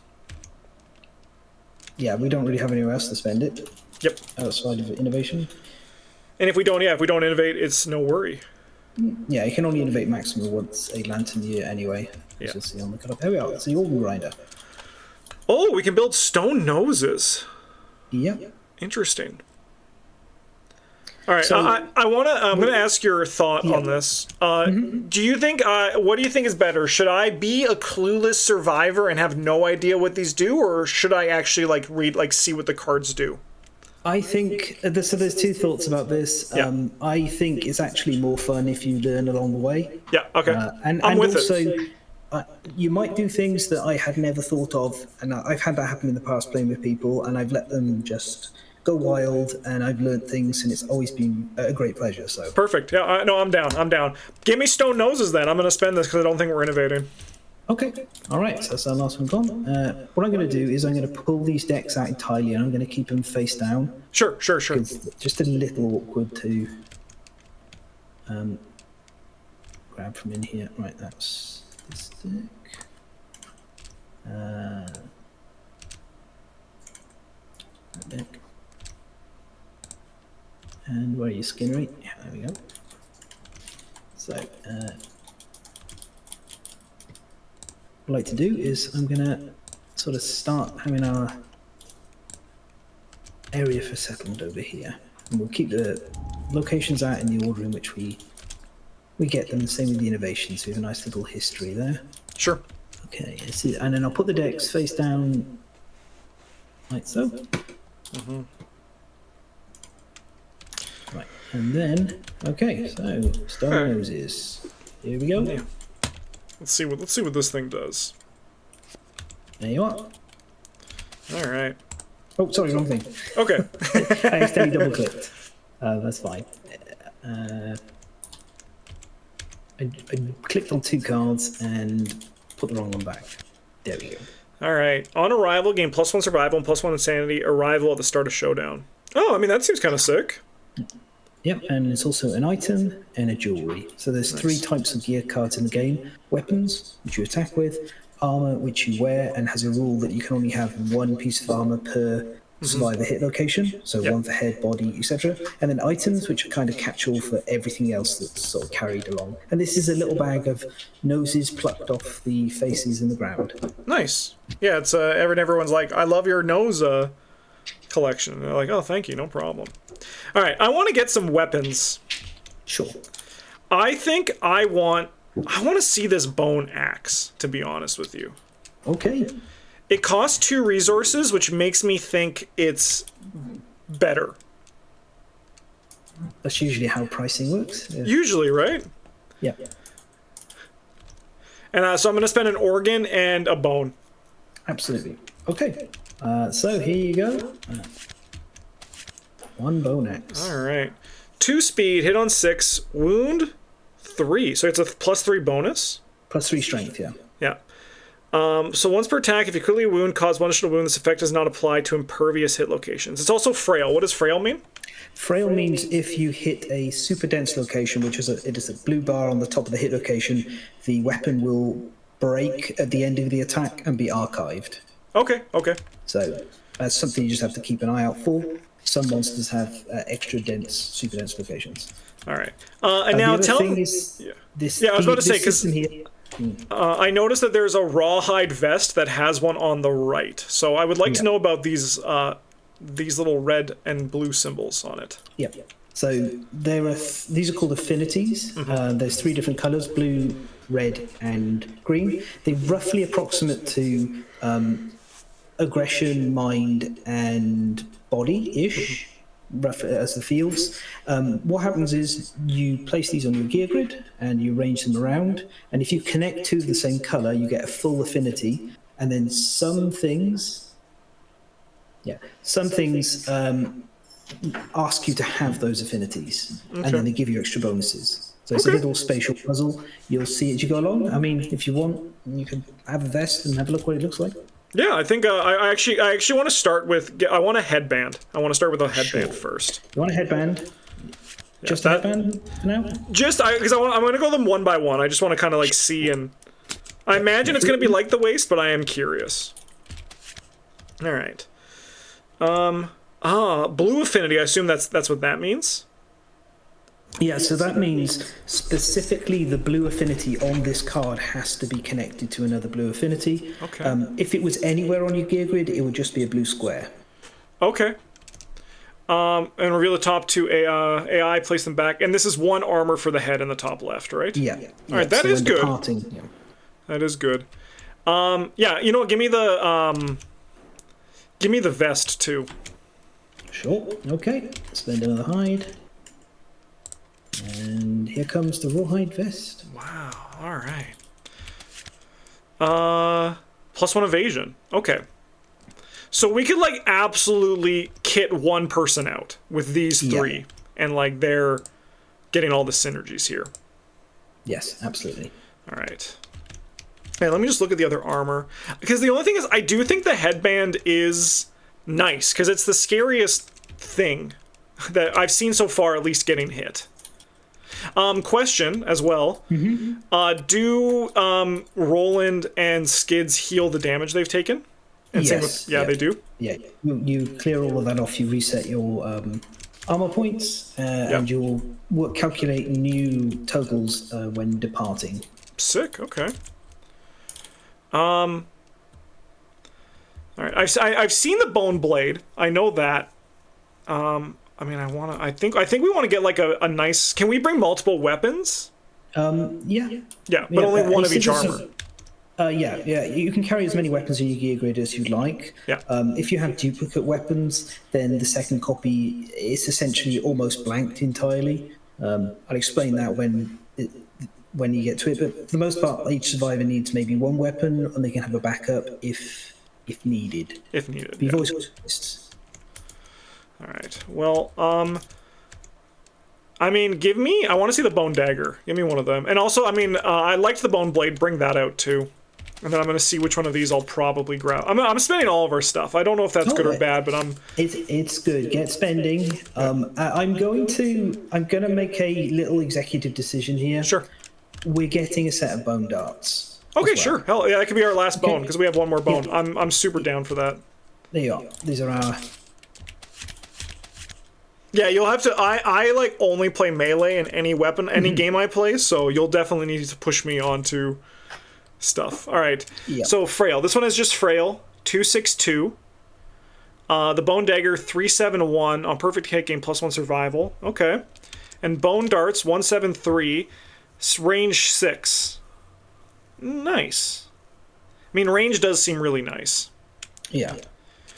Yeah, we don't really have anywhere else to spend it. Yep. Outside of innovation. And if we don't innovate, it's no worry. Yeah, you can only innovate maximum once a lantern year anyway. Yeah. As you'll see on the cut-up. There we are, it's the organ grinder. Oh, we can build stone noses. Yep. Interesting. All right, So, I'm going to ask your thought on this. Do you think, what do you think is better? Should I be a clueless survivor and have no idea what these do, or should I actually see what the cards do? I think, so there's 2 thoughts about this. Yeah. I think it's actually more fun if you learn along the way. Yeah, okay. And with also, it. You might do things that I had never thought of, and I've had that happen in the past playing with people, and I've let them just go wild, and I've learned things, and it's always been a great pleasure. So Perfect. Yeah, no, I'm down. Give me stone noses then. I'm going to spend this because I don't think we're innovating. Okay, all right, so that's our last one gone. What I'm going to do is I'm going to pull these decks out entirely, and I'm going to keep them face down. Sure. It's just a little awkward to grab from in here. Right, that's this deck. That deck. And where are you, Skinnery? Yeah, there we go. So, what I'd like to do is I'm going to sort of start having our area for settlement over here. And we'll keep the locations out in the order in which we get them, the same with the innovations. We have a nice little history there. Sure. Okay, and then I'll put the decks face down like so. Right, and then, okay, so stone noses. Here we go. Yeah. Let's see what this thing does. There you are. All right. Oh, sorry, wrong thing. Okay. I accidentally double-clicked. That's fine. I clicked on 2 cards and put the wrong one back. There we go. All right. On arrival, gain +1 survival and +1 insanity. Arrival at the start of showdown. Oh, I mean, that seems kind of sick. Yep, and it's also an item and a jewelry. So there's 3 types of gear cards in the game. Weapons, which you attack with. Armor, which you wear, and has a rule that you can only have 1 piece of armor per survivor hit location. So 1 for head, body, etc. And then items, which are kind of catch-all for everything else that's sort of carried along. And this is a little bag of noses plucked off the faces in the ground. Nice. Yeah, it's everyone's like, I love your nose collection. And they're like, oh, thank you, no problem. All right, I want to get some weapons. Sure. I think I want to see this bone axe, to be honest with you. Okay. It costs 2 resources, which makes me think it's better. That's usually how pricing works. Yeah. Usually, right? Yeah. And so I'm going to spend an organ and a bone. Absolutely. Okay. So here you go. 1 bone axe. All right. 2 speed, hit on 6, wound 3. So it's a +3 bonus. +3 strength, yeah. Yeah. So once per attack, if you critically wound, cause 1 additional wound, this effect does not apply to impervious hit locations. It's also frail. What does frail mean? Frail means if you hit a super dense location, which is it is a blue bar on the top of the hit location, the weapon will break at the end of the attack and be archived. Okay, okay. So that's something you just have to keep an eye out for. Some monsters have extra dense, super dense locations. All right. And now tell me... This, I was about to say, because I noticed that there's a rawhide vest that has one on the right. So I would like to know about these little red and blue symbols on it. Yeah. So there are these are called affinities. There's 3 different colors: blue, red, and green. They roughly approximate to aggression, mind, and body-ish, rough as the fields. What happens is you place these on your gear grid and you arrange them around, and if you connect to the same color, you get a full affinity. And then some things ask you to have those affinities, and then they give you extra bonuses. So it's a little spatial puzzle. You'll see as you go along. I mean, if you want, you can have a vest and have a look what it looks like. Yeah, I think I actually want to start with. I want a headband. I want to start with a headband first. You want a headband? Yeah, just a headband for now? Just because I'm going to go them one by one. I just want to kind of like see, and I imagine it's going to be like the waist, but I am curious. All right. Blue affinity. I assume that's what that means. Yeah, so that means specifically the blue affinity on this card has to be connected to another blue affinity. Okay. If it was anywhere on your gear grid, it would just be a blue square. Okay. And reveal the top 2 AI, place them back, and this is 1 armor for the head in the top left, right? Yeah. All right, that is good. Departing, That is good. Yeah, you know what? Give me the vest too. Sure. Okay. Spend another hide. And here comes the rawhide vest. Wow. All right. +1 evasion. Okay. So we could like absolutely kit 1 person out with these 3, and like they're getting all the synergies here. Yes, absolutely. All right. Man, let me just look at the other armor, because the only thing is I do think the headband is nice because it's the scariest thing that I've seen so far, at least getting hit. Question as well. Do Roland and Skids heal the damage they've taken? And yes. They do? Yeah. You clear all of that off, you reset your armor points, and you'll calculate new totals when departing. Sick, okay. All right, I've seen the bone blade. I know that. I mean, I think we want to get like a nice. Can we bring multiple weapons? Yeah. Yeah, but only 1 of each armor. Yeah. You can carry as many weapons in your gear grid as you'd like. Yeah. If you have duplicate weapons, then the second copy is essentially almost blanked entirely. I'll explain that when when you get to it. But for the most part, each survivor needs maybe one weapon, and they can have a backup if needed. If needed. You've Yeah. always. All right. Well, I mean, I want to see the bone dagger. Give me one of them. And also, I mean, I liked the bone blade. Bring that out too. And then I'm going to see which one of these I'll probably grab. I'm spending all of our stuff. I don't know if that's good or bad, but It's good. Get spending. I'm gonna make a little executive decision here. Sure. We're getting a set of bone darts. Okay, sure. Hell yeah, that could be our last bone because we have one more bone. Yeah. I'm super down for that. There you are. These are our. Yeah, you'll have to. I like only play melee in any weapon, any game I play. So you'll definitely need to push me onto stuff. All right. Yep. So frail. This one is just frail. 262. The bone dagger 371 on perfect hit gain +1 survival. Okay. And bone darts 173. Range 6. Nice. I mean, range does seem really nice. Yeah.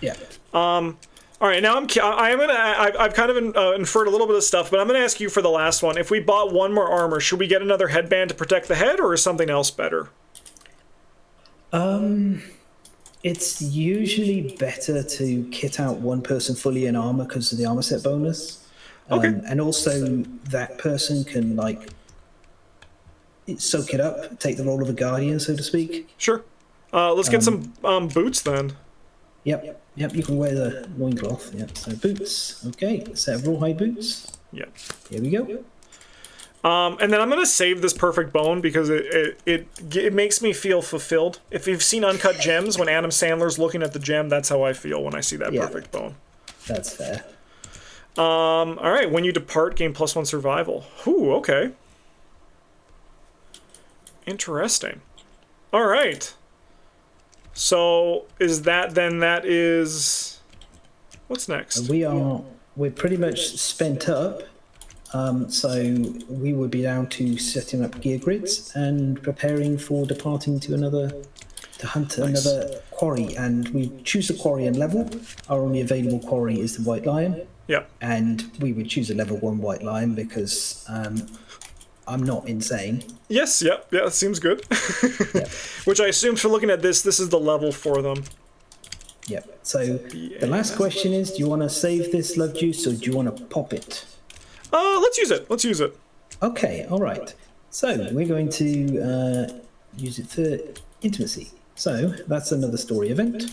Yeah. All right. Now I've kind of inferred a little bit of stuff, but I'm gonna ask you for the last one. If we bought one more armor, should we get another headband to protect the head, or is something else better? It's usually better to kit out one person fully in armor because of the armor set bonus. Okay. And also that person can like soak it up, take the role of a guardian, so to speak. Sure. Let's get some boots then. Yep. You can wear the loincloth. Yep. So boots. Okay. Several high boots. Yep. Here we go. And then I'm gonna save this perfect bone because it makes me feel fulfilled. If you've seen Uncut Gems, when Adam Sandler's looking at the gem, that's how I feel when I see that perfect bone. That's fair. All right. When you depart, gain +1 survival. Ooh. Okay. Interesting. All right. So is that then? That is. What's next? We're pretty much spent up. So we would be down to setting up gear grids and preparing for departing to hunt another quarry. And we choose a quarry and level. Our only available quarry is the white lion. Yeah. And we would choose a level 1 white lion because I'm not insane. Yes. Yep. Yeah. That seems good. Yep. Which I assume for looking at this is the level for them. Yep. So the last question is: do you want to save this love juice or do you want to pop it? Let's use it. Let's use it. Okay, all right. So we're going to use it for intimacy. So that's another story event.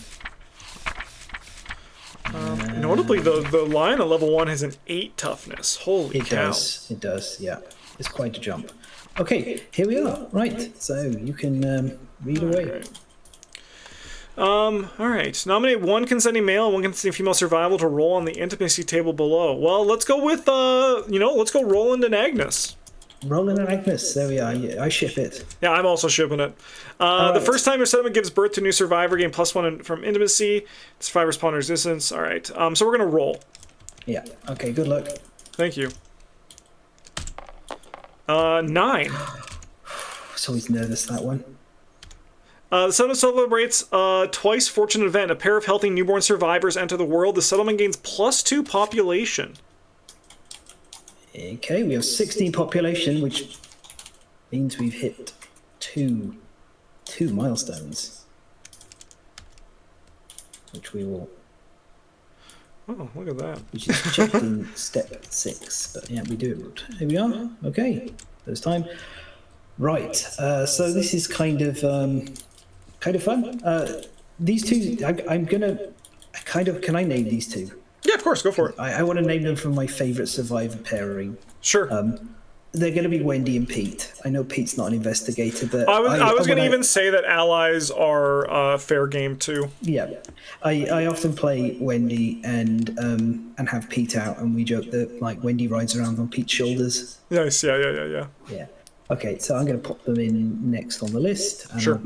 Notably, the lion at level 1 has an 8 toughness. Holy cow. It does, yeah. It's quite a jump. Okay, here we are. Right, so you can read away. Right. All right. Nominate one consenting male and one consenting female survival to roll on the intimacy table below. Well, let's go with, let's go Roland and Agnes. Roland and Agnes, there we are. I ship it. Yeah, I'm also shipping it. The first time your settlement gives birth to a new survivor, gain +1 from intimacy. The survivor spawn resistance. All right. So we're going to roll. Yeah. Okay, good luck. Thank you. 9. It's always nervous, that one. The settlement celebrates twice fortunate event. A pair of healthy newborn survivors enter the world. The settlement gains +2 population. Okay, we have 16 population, which means we've hit two milestones, which we will. Oh, look at that. Which is checked in step 6, but yeah, we do it. Here we are. Okay, first time. Right. So this is kind of fun. These two, I'm gonna Can I name these two? Yeah, of course, go for it. I want to name them from my favorite survivor pairing. Sure. They're going to be Wendy and Pete. I know Pete's not an investigator, but I was going to even say that allies are fair game too. Yeah, I often play Wendy and have Pete out, and we joke that like Wendy rides around on Pete's shoulders. Nice. Yeah. Yeah. Okay, so I'm going to pop them in next on the list. And sure.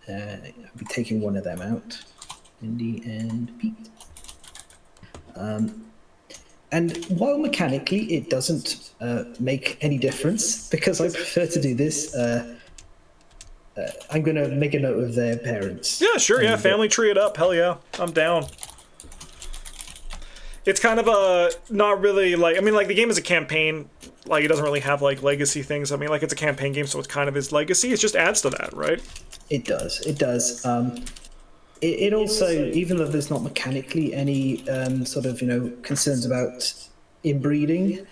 I'll be taking one of them out. Wendy and Pete. And while mechanically it doesn't make any difference, because I prefer to do this, I'm going to make a note of their parents. Yeah, sure, yeah, family tree it up, hell yeah, I'm down. It's kind of a not really like, I mean, like the game is a campaign, like it doesn't really have like legacy things. I mean, like it's a campaign game, so it's kind of his legacy. It just adds to that, right? It does. It does. It also, even though there's not mechanically any sort of concerns about inbreeding,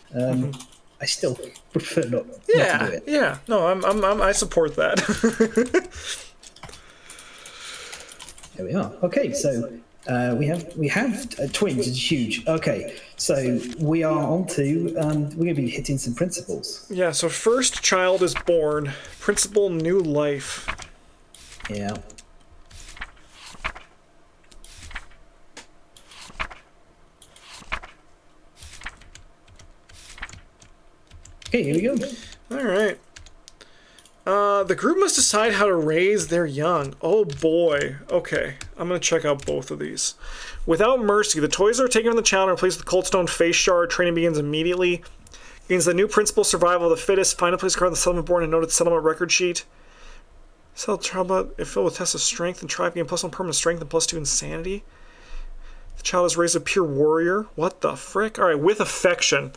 I still prefer not to do it. Yeah. No, I support that. There we are. Okay, so we have twins. It's huge. Okay, so we are on to we're going to be hitting some principles. Yeah. So first child is born. Principle: new life. Yeah. Okay, here we go. All right. The group must decide how to raise their young. Oh boy. Okay, I'm gonna check out both of these. Without mercy, the toys are taken from the child and replaced with the cold stone face shard. Training begins immediately. Means the new principle: survival of the fittest. Find a place to card the settlement board and note its settlement record sheet. Sell child if filled with tests of strength and tribe gain +1 permanent strength and +2 insanity. The child is raised a pure warrior. What the frick? All right, with affection.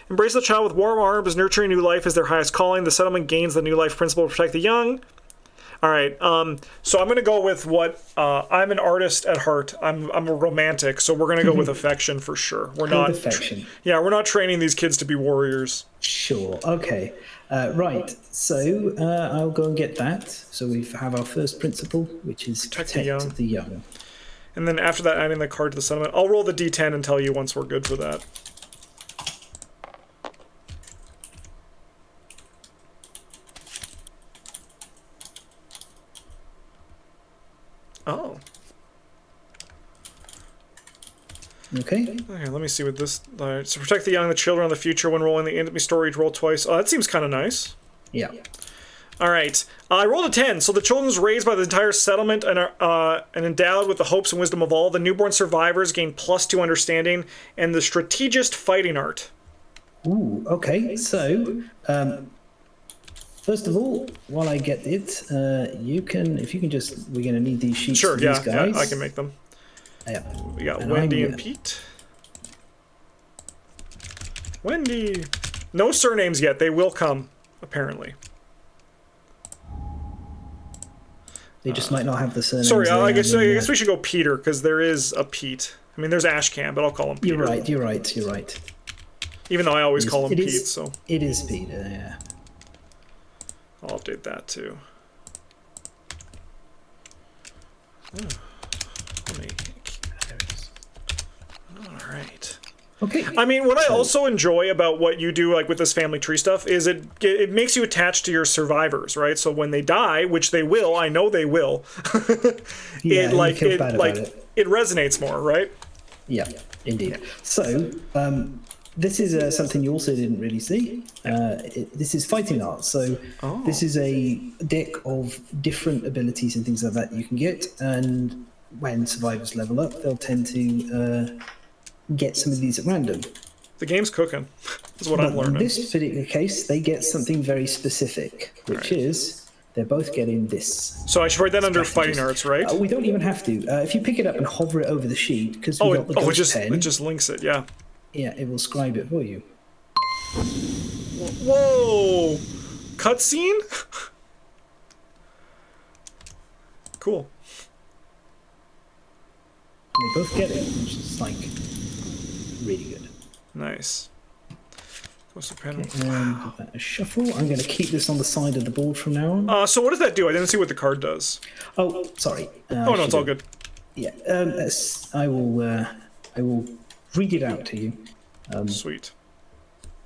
Embrace the child with warm arms. Nurturing new life is their highest calling. The settlement gains the new life principle to protect the young. All right. So I'm gonna go with what I'm an artist at heart. I'm a romantic, so we're gonna go with affection for sure. We're not affection. We're not training these kids to be warriors. Sure. Okay. Right. So I'll go and get that. So we have our first principle, which is protect the young. And then after that, adding the card to the settlement. I'll roll the D10 and tell you once we're good for that. Oh. Okay, let me see what this... so protect the young, the children of the future. When rolling the enemy story, roll twice. Oh, that seems kind of nice. Yeah. All right. I rolled a 10. So the children is raised by the entire settlement and endowed with the hopes and wisdom of all. The newborn survivors gain +2 understanding and the strategist fighting art. Ooh, okay. So, first of all, while I get it, if you can just, we're going to need these sheets for these guys. Yeah, I can make them. Yeah. We got Wendy and Pete. Wendy. No surnames yet. They will come, apparently. They just might not have the surname. Sorry, I guess we should go Peter, because there is a Pete. I mean, there's Ashcan, but I'll call him Peter. You're right. Even though I always call him Pete, so... It is Peter, yeah. I'll update that, too. Oh, Alright. Okay. I mean, what I also enjoy about what you do, like with this family tree stuff, is it makes you attached to your survivors, right? So when they die, which they will, I know they will. Yeah, it resonates more, right? Yeah, indeed. So this is something you also didn't really see. This is fighting art. So this is a deck of different abilities and things like that you can get, and when survivors level up, they'll tend to get some of these at random. The game's cooking, is what I'm learning. In this particular case, they get something very specific, which is they're both getting this. So I should write that under fighting arts, right? We don't even have to. If you pick it up and hover it over the sheet, because it just links it, yeah. Yeah, it will scribe it for you. Whoa! Cutscene? Cool. They both get it, which is like really good. Nice. What's the panel? Okay, give that a shuffle. I'm going to keep this on the side of the board from now on. So what does that do? I didn't see what the card does. Oh, sorry. No, it's all good. Yeah, I will read it out to you. Sweet.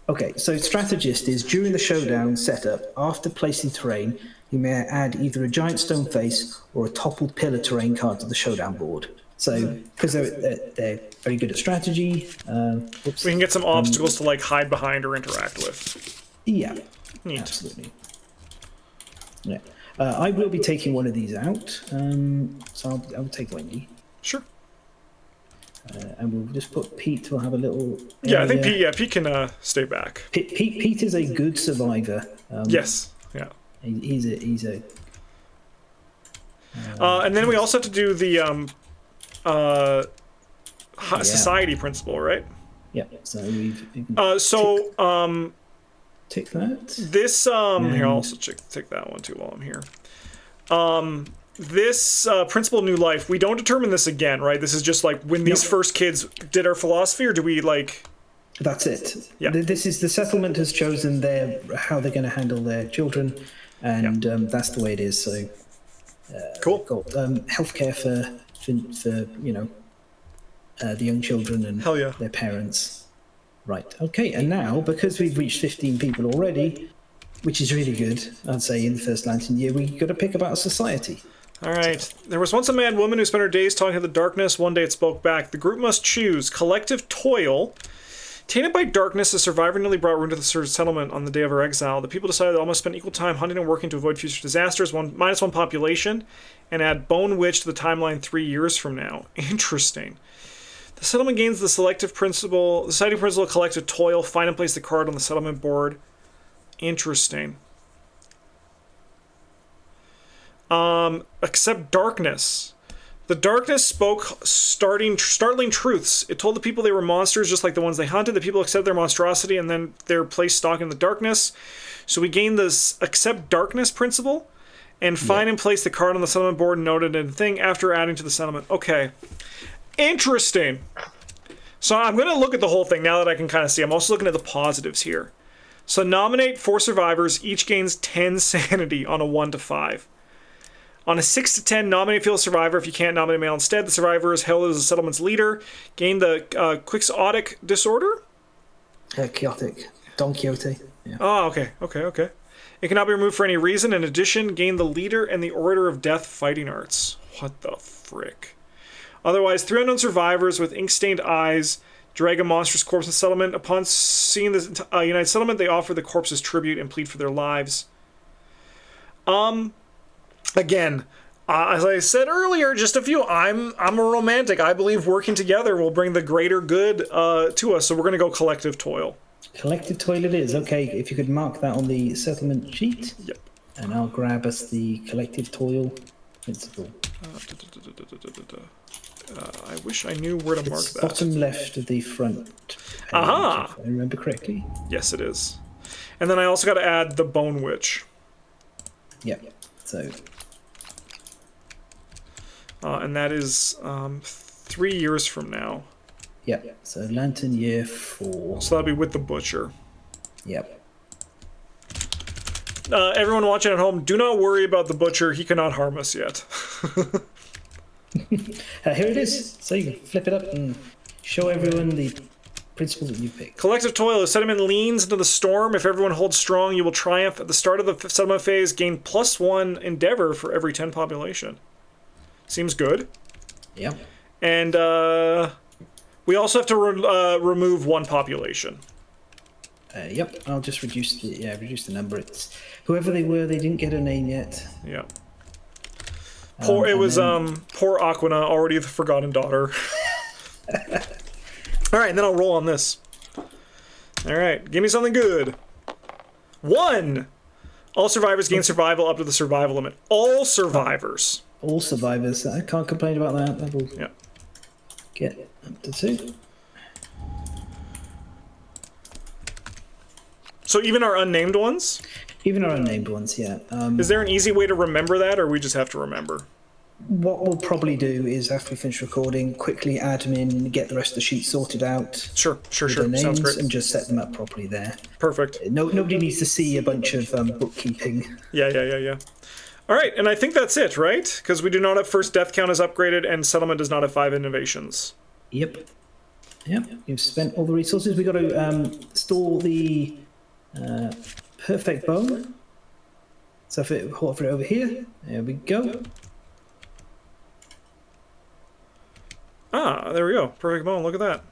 Okay, so strategist is during the showdown setup, after placing terrain, you may add either a giant stone face or a toppled pillar terrain card to the showdown board. So, because they're very good at strategy. We can get some obstacles to like hide behind or interact with. Yeah, neat. Absolutely. Yeah, I will be taking one of these out. So I'll take Wendy. Sure. And we'll just put Pete. We'll have a little. Yeah, I think Pete can stay back. Pete is a good survivor. Yes. Yeah. He's a. And then we also have to do the society principle, right? Yeah. So we've tick that. This here, I'll also tick that one too while I'm here. This principle of new life, we don't determine this again, right? This is just like when these first kids did our philosophy, or do we like? That's it. Yeah. This is the settlement has chosen how they're going to handle their children, and that's the way it is. So cool. Got healthcare for the young children and their parents. Right. Okay. And now, because we've reached 15 people already, which is really good, I'd say in the first Lantern year, we got to pick about a society. All right. There was once a mad woman who spent her days talking to the darkness. One day it spoke back. The group must choose collective toil. Tainted by darkness, the survivor nearly brought ruin to the settlement on the day of her exile. The people decided they all must spend equal time hunting and working to avoid future disasters. -1 population, and add Bone Witch to the timeline 3 years from now. Interesting. The settlement gains the society principle of collective toil. Find and place the card on the settlement board. Interesting. Accept darkness. The darkness spoke startling truths. It told the people they were monsters just like the ones they hunted. The people accept their monstrosity and then they're placed stalking in the darkness. So we gain this accept darkness principle and find and place the card on the settlement board noted in a thing after adding to the settlement. Okay. Interesting. So I'm going to look at the whole thing now that I can kind of see. I'm also looking at the positives here. So nominate 4 survivors. Each gains 10 sanity on a 1 to 5. On a 6 to 10, nominate field survivor. If you can't nominate male instead, the survivor is held as the settlement's leader. Gain the quixotic disorder? Chaotic. Don Quixote. Yeah. Oh, okay. It cannot be removed for any reason. In addition, gain the leader and the Orator of Death fighting arts. What the frick? Otherwise, 3 unknown survivors with ink-stained eyes drag a monstrous corpse in the settlement. Upon seeing the united settlement, they offer the corpses tribute and plead for their lives. Again, as I said earlier, just a few. I'm a romantic. I believe working together will bring the greater good to us. So we're going to go collective toil. Collective toil it is. Okay, if you could mark that on the settlement sheet. Yep. And I'll grab us the collective toil principle. I wish I knew where to mark that. Bottom left of the front page, Aha! if I remember correctly. Yes, it is. And then I also got to add the Bone Witch. Yep. So. And that is 3 years from now. Yep. So Lantern year 4. So that'll be with the Butcher. Yep. Everyone watching at home, do not worry about the Butcher. He cannot harm us yet. Here it is. So you can flip it up and show everyone the principle that you picked. Collective toil. The settlement leans into the storm. If everyone holds strong, you will triumph. At the start of the settlement phase, gain +1 endeavor for every 10 population. Seems good. Yeah. And we also have to remove 1 population. Yep. I'll just reduce the number. It's whoever they were. They didn't get a name yet. Yeah. Poor Aquina, already the forgotten daughter. All right, and then I'll roll on this. All right, give me something good. 1. All survivors gain survival up to the survival limit. All survivors. All survivors. I can't complain about that. That'll get up to 2. So even our unnamed ones? Even our unnamed ones, yeah. Is there an easy way to remember that, or we just have to remember? What we'll probably do is, after we finish recording, quickly add them in, get the rest of the sheet sorted out. Sure. Their names, sounds great. and just set them up properly there. Perfect. Nobody needs to see a bunch of bookkeeping. Yeah. All right, and I think that's it, right? Because we do not have first death count is upgraded, and settlement does not have 5 innovations. Yep. You've spent all the resources. We've got to store the perfect bone. So if it hover it over here, there we go. Ah, there we go. Perfect bone. Look at that.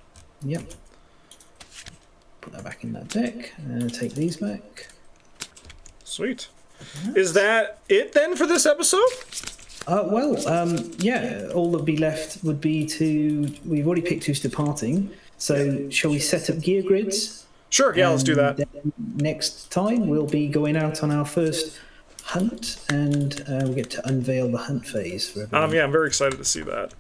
Yep. Put that back in that deck. And take these back. Sweet. Is that it then for this episode? Yeah. All that would be left would be to. We've already picked who's departing. So shall we set up gear grids? Sure. Yeah, let's do that. Then next time we'll be going out on our first hunt, and we'll get to unveil the hunt phase for everyone. Yeah, I'm very excited to see that.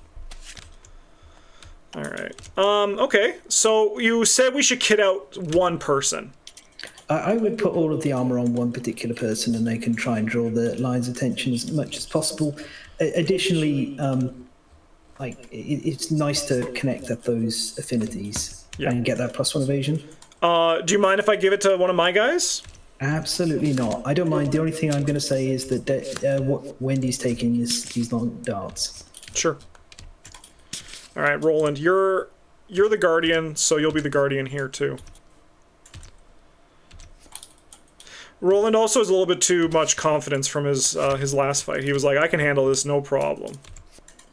All right. Okay, so you said we should kit out one person. I would put all of the armor on one particular person, and they can try and draw the line's attention as much as possible. Additionally, it's nice to connect up those affinities and get that +1 evasion. Do you mind if I give it to one of my guys? Absolutely not. I don't mind. The only thing I'm going to say is that what Wendy's taking is these long darts. Sure. All right, Roland, you're the guardian, so you'll be the guardian here too. Roland also has a little bit too much confidence from his last fight. He was like, I can handle this, no problem.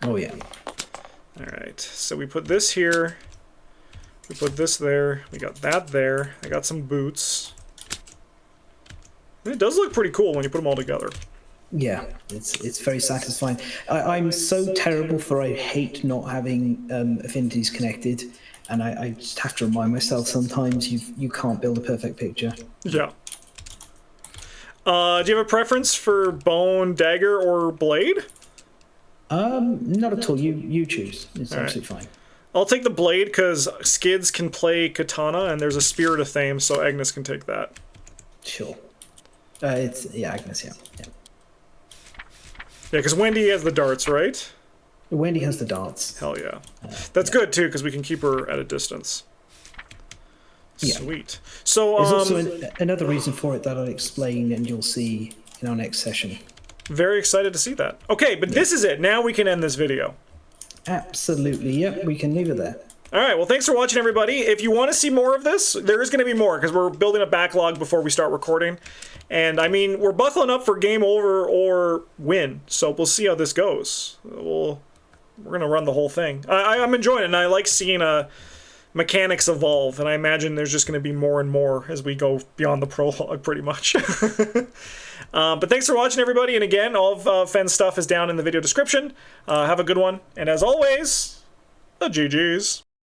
Oh, yeah. All right, so we put this here. We put this there. We got that there. I got some boots. It does look pretty cool when you put them all together. Yeah, it's very satisfying. I'm so terrible for I hate not having affinities connected, and I just have to remind myself sometimes you can't build a perfect picture. Yeah. Do you have a preference for bone, dagger, or blade? Not at all. You choose. It's absolutely fine. I'll take the blade because Skids can play katana, and there's a Spirit of Thame, so Agnes can take that. Sure. Agnes. Yeah. Yeah, because Wendy has the darts, right? Wendy has the darts. Hell yeah. That's good too, because we can keep her at a distance. Yeah. Sweet. So there's also another reason for it that I'll explain, and you'll see in our next session. Very excited to see that. Okay, but this is it. Now we can end this video. Absolutely. Yep, we can leave it there. All right, well, thanks for watching, everybody. If you want to see more of this, there is going to be more, because we're building a backlog before we start recording. And, I mean, we're buckling up for game over or win, so we'll see how this goes. We're going to run the whole thing. I'm enjoying it, and I like seeing mechanics evolve, and I imagine there's just going to be more and more as we go beyond the prologue, pretty much. But thanks for watching, everybody, and again, all of Fen's stuff is down in the video description. Have a good one, and as always, the GG's.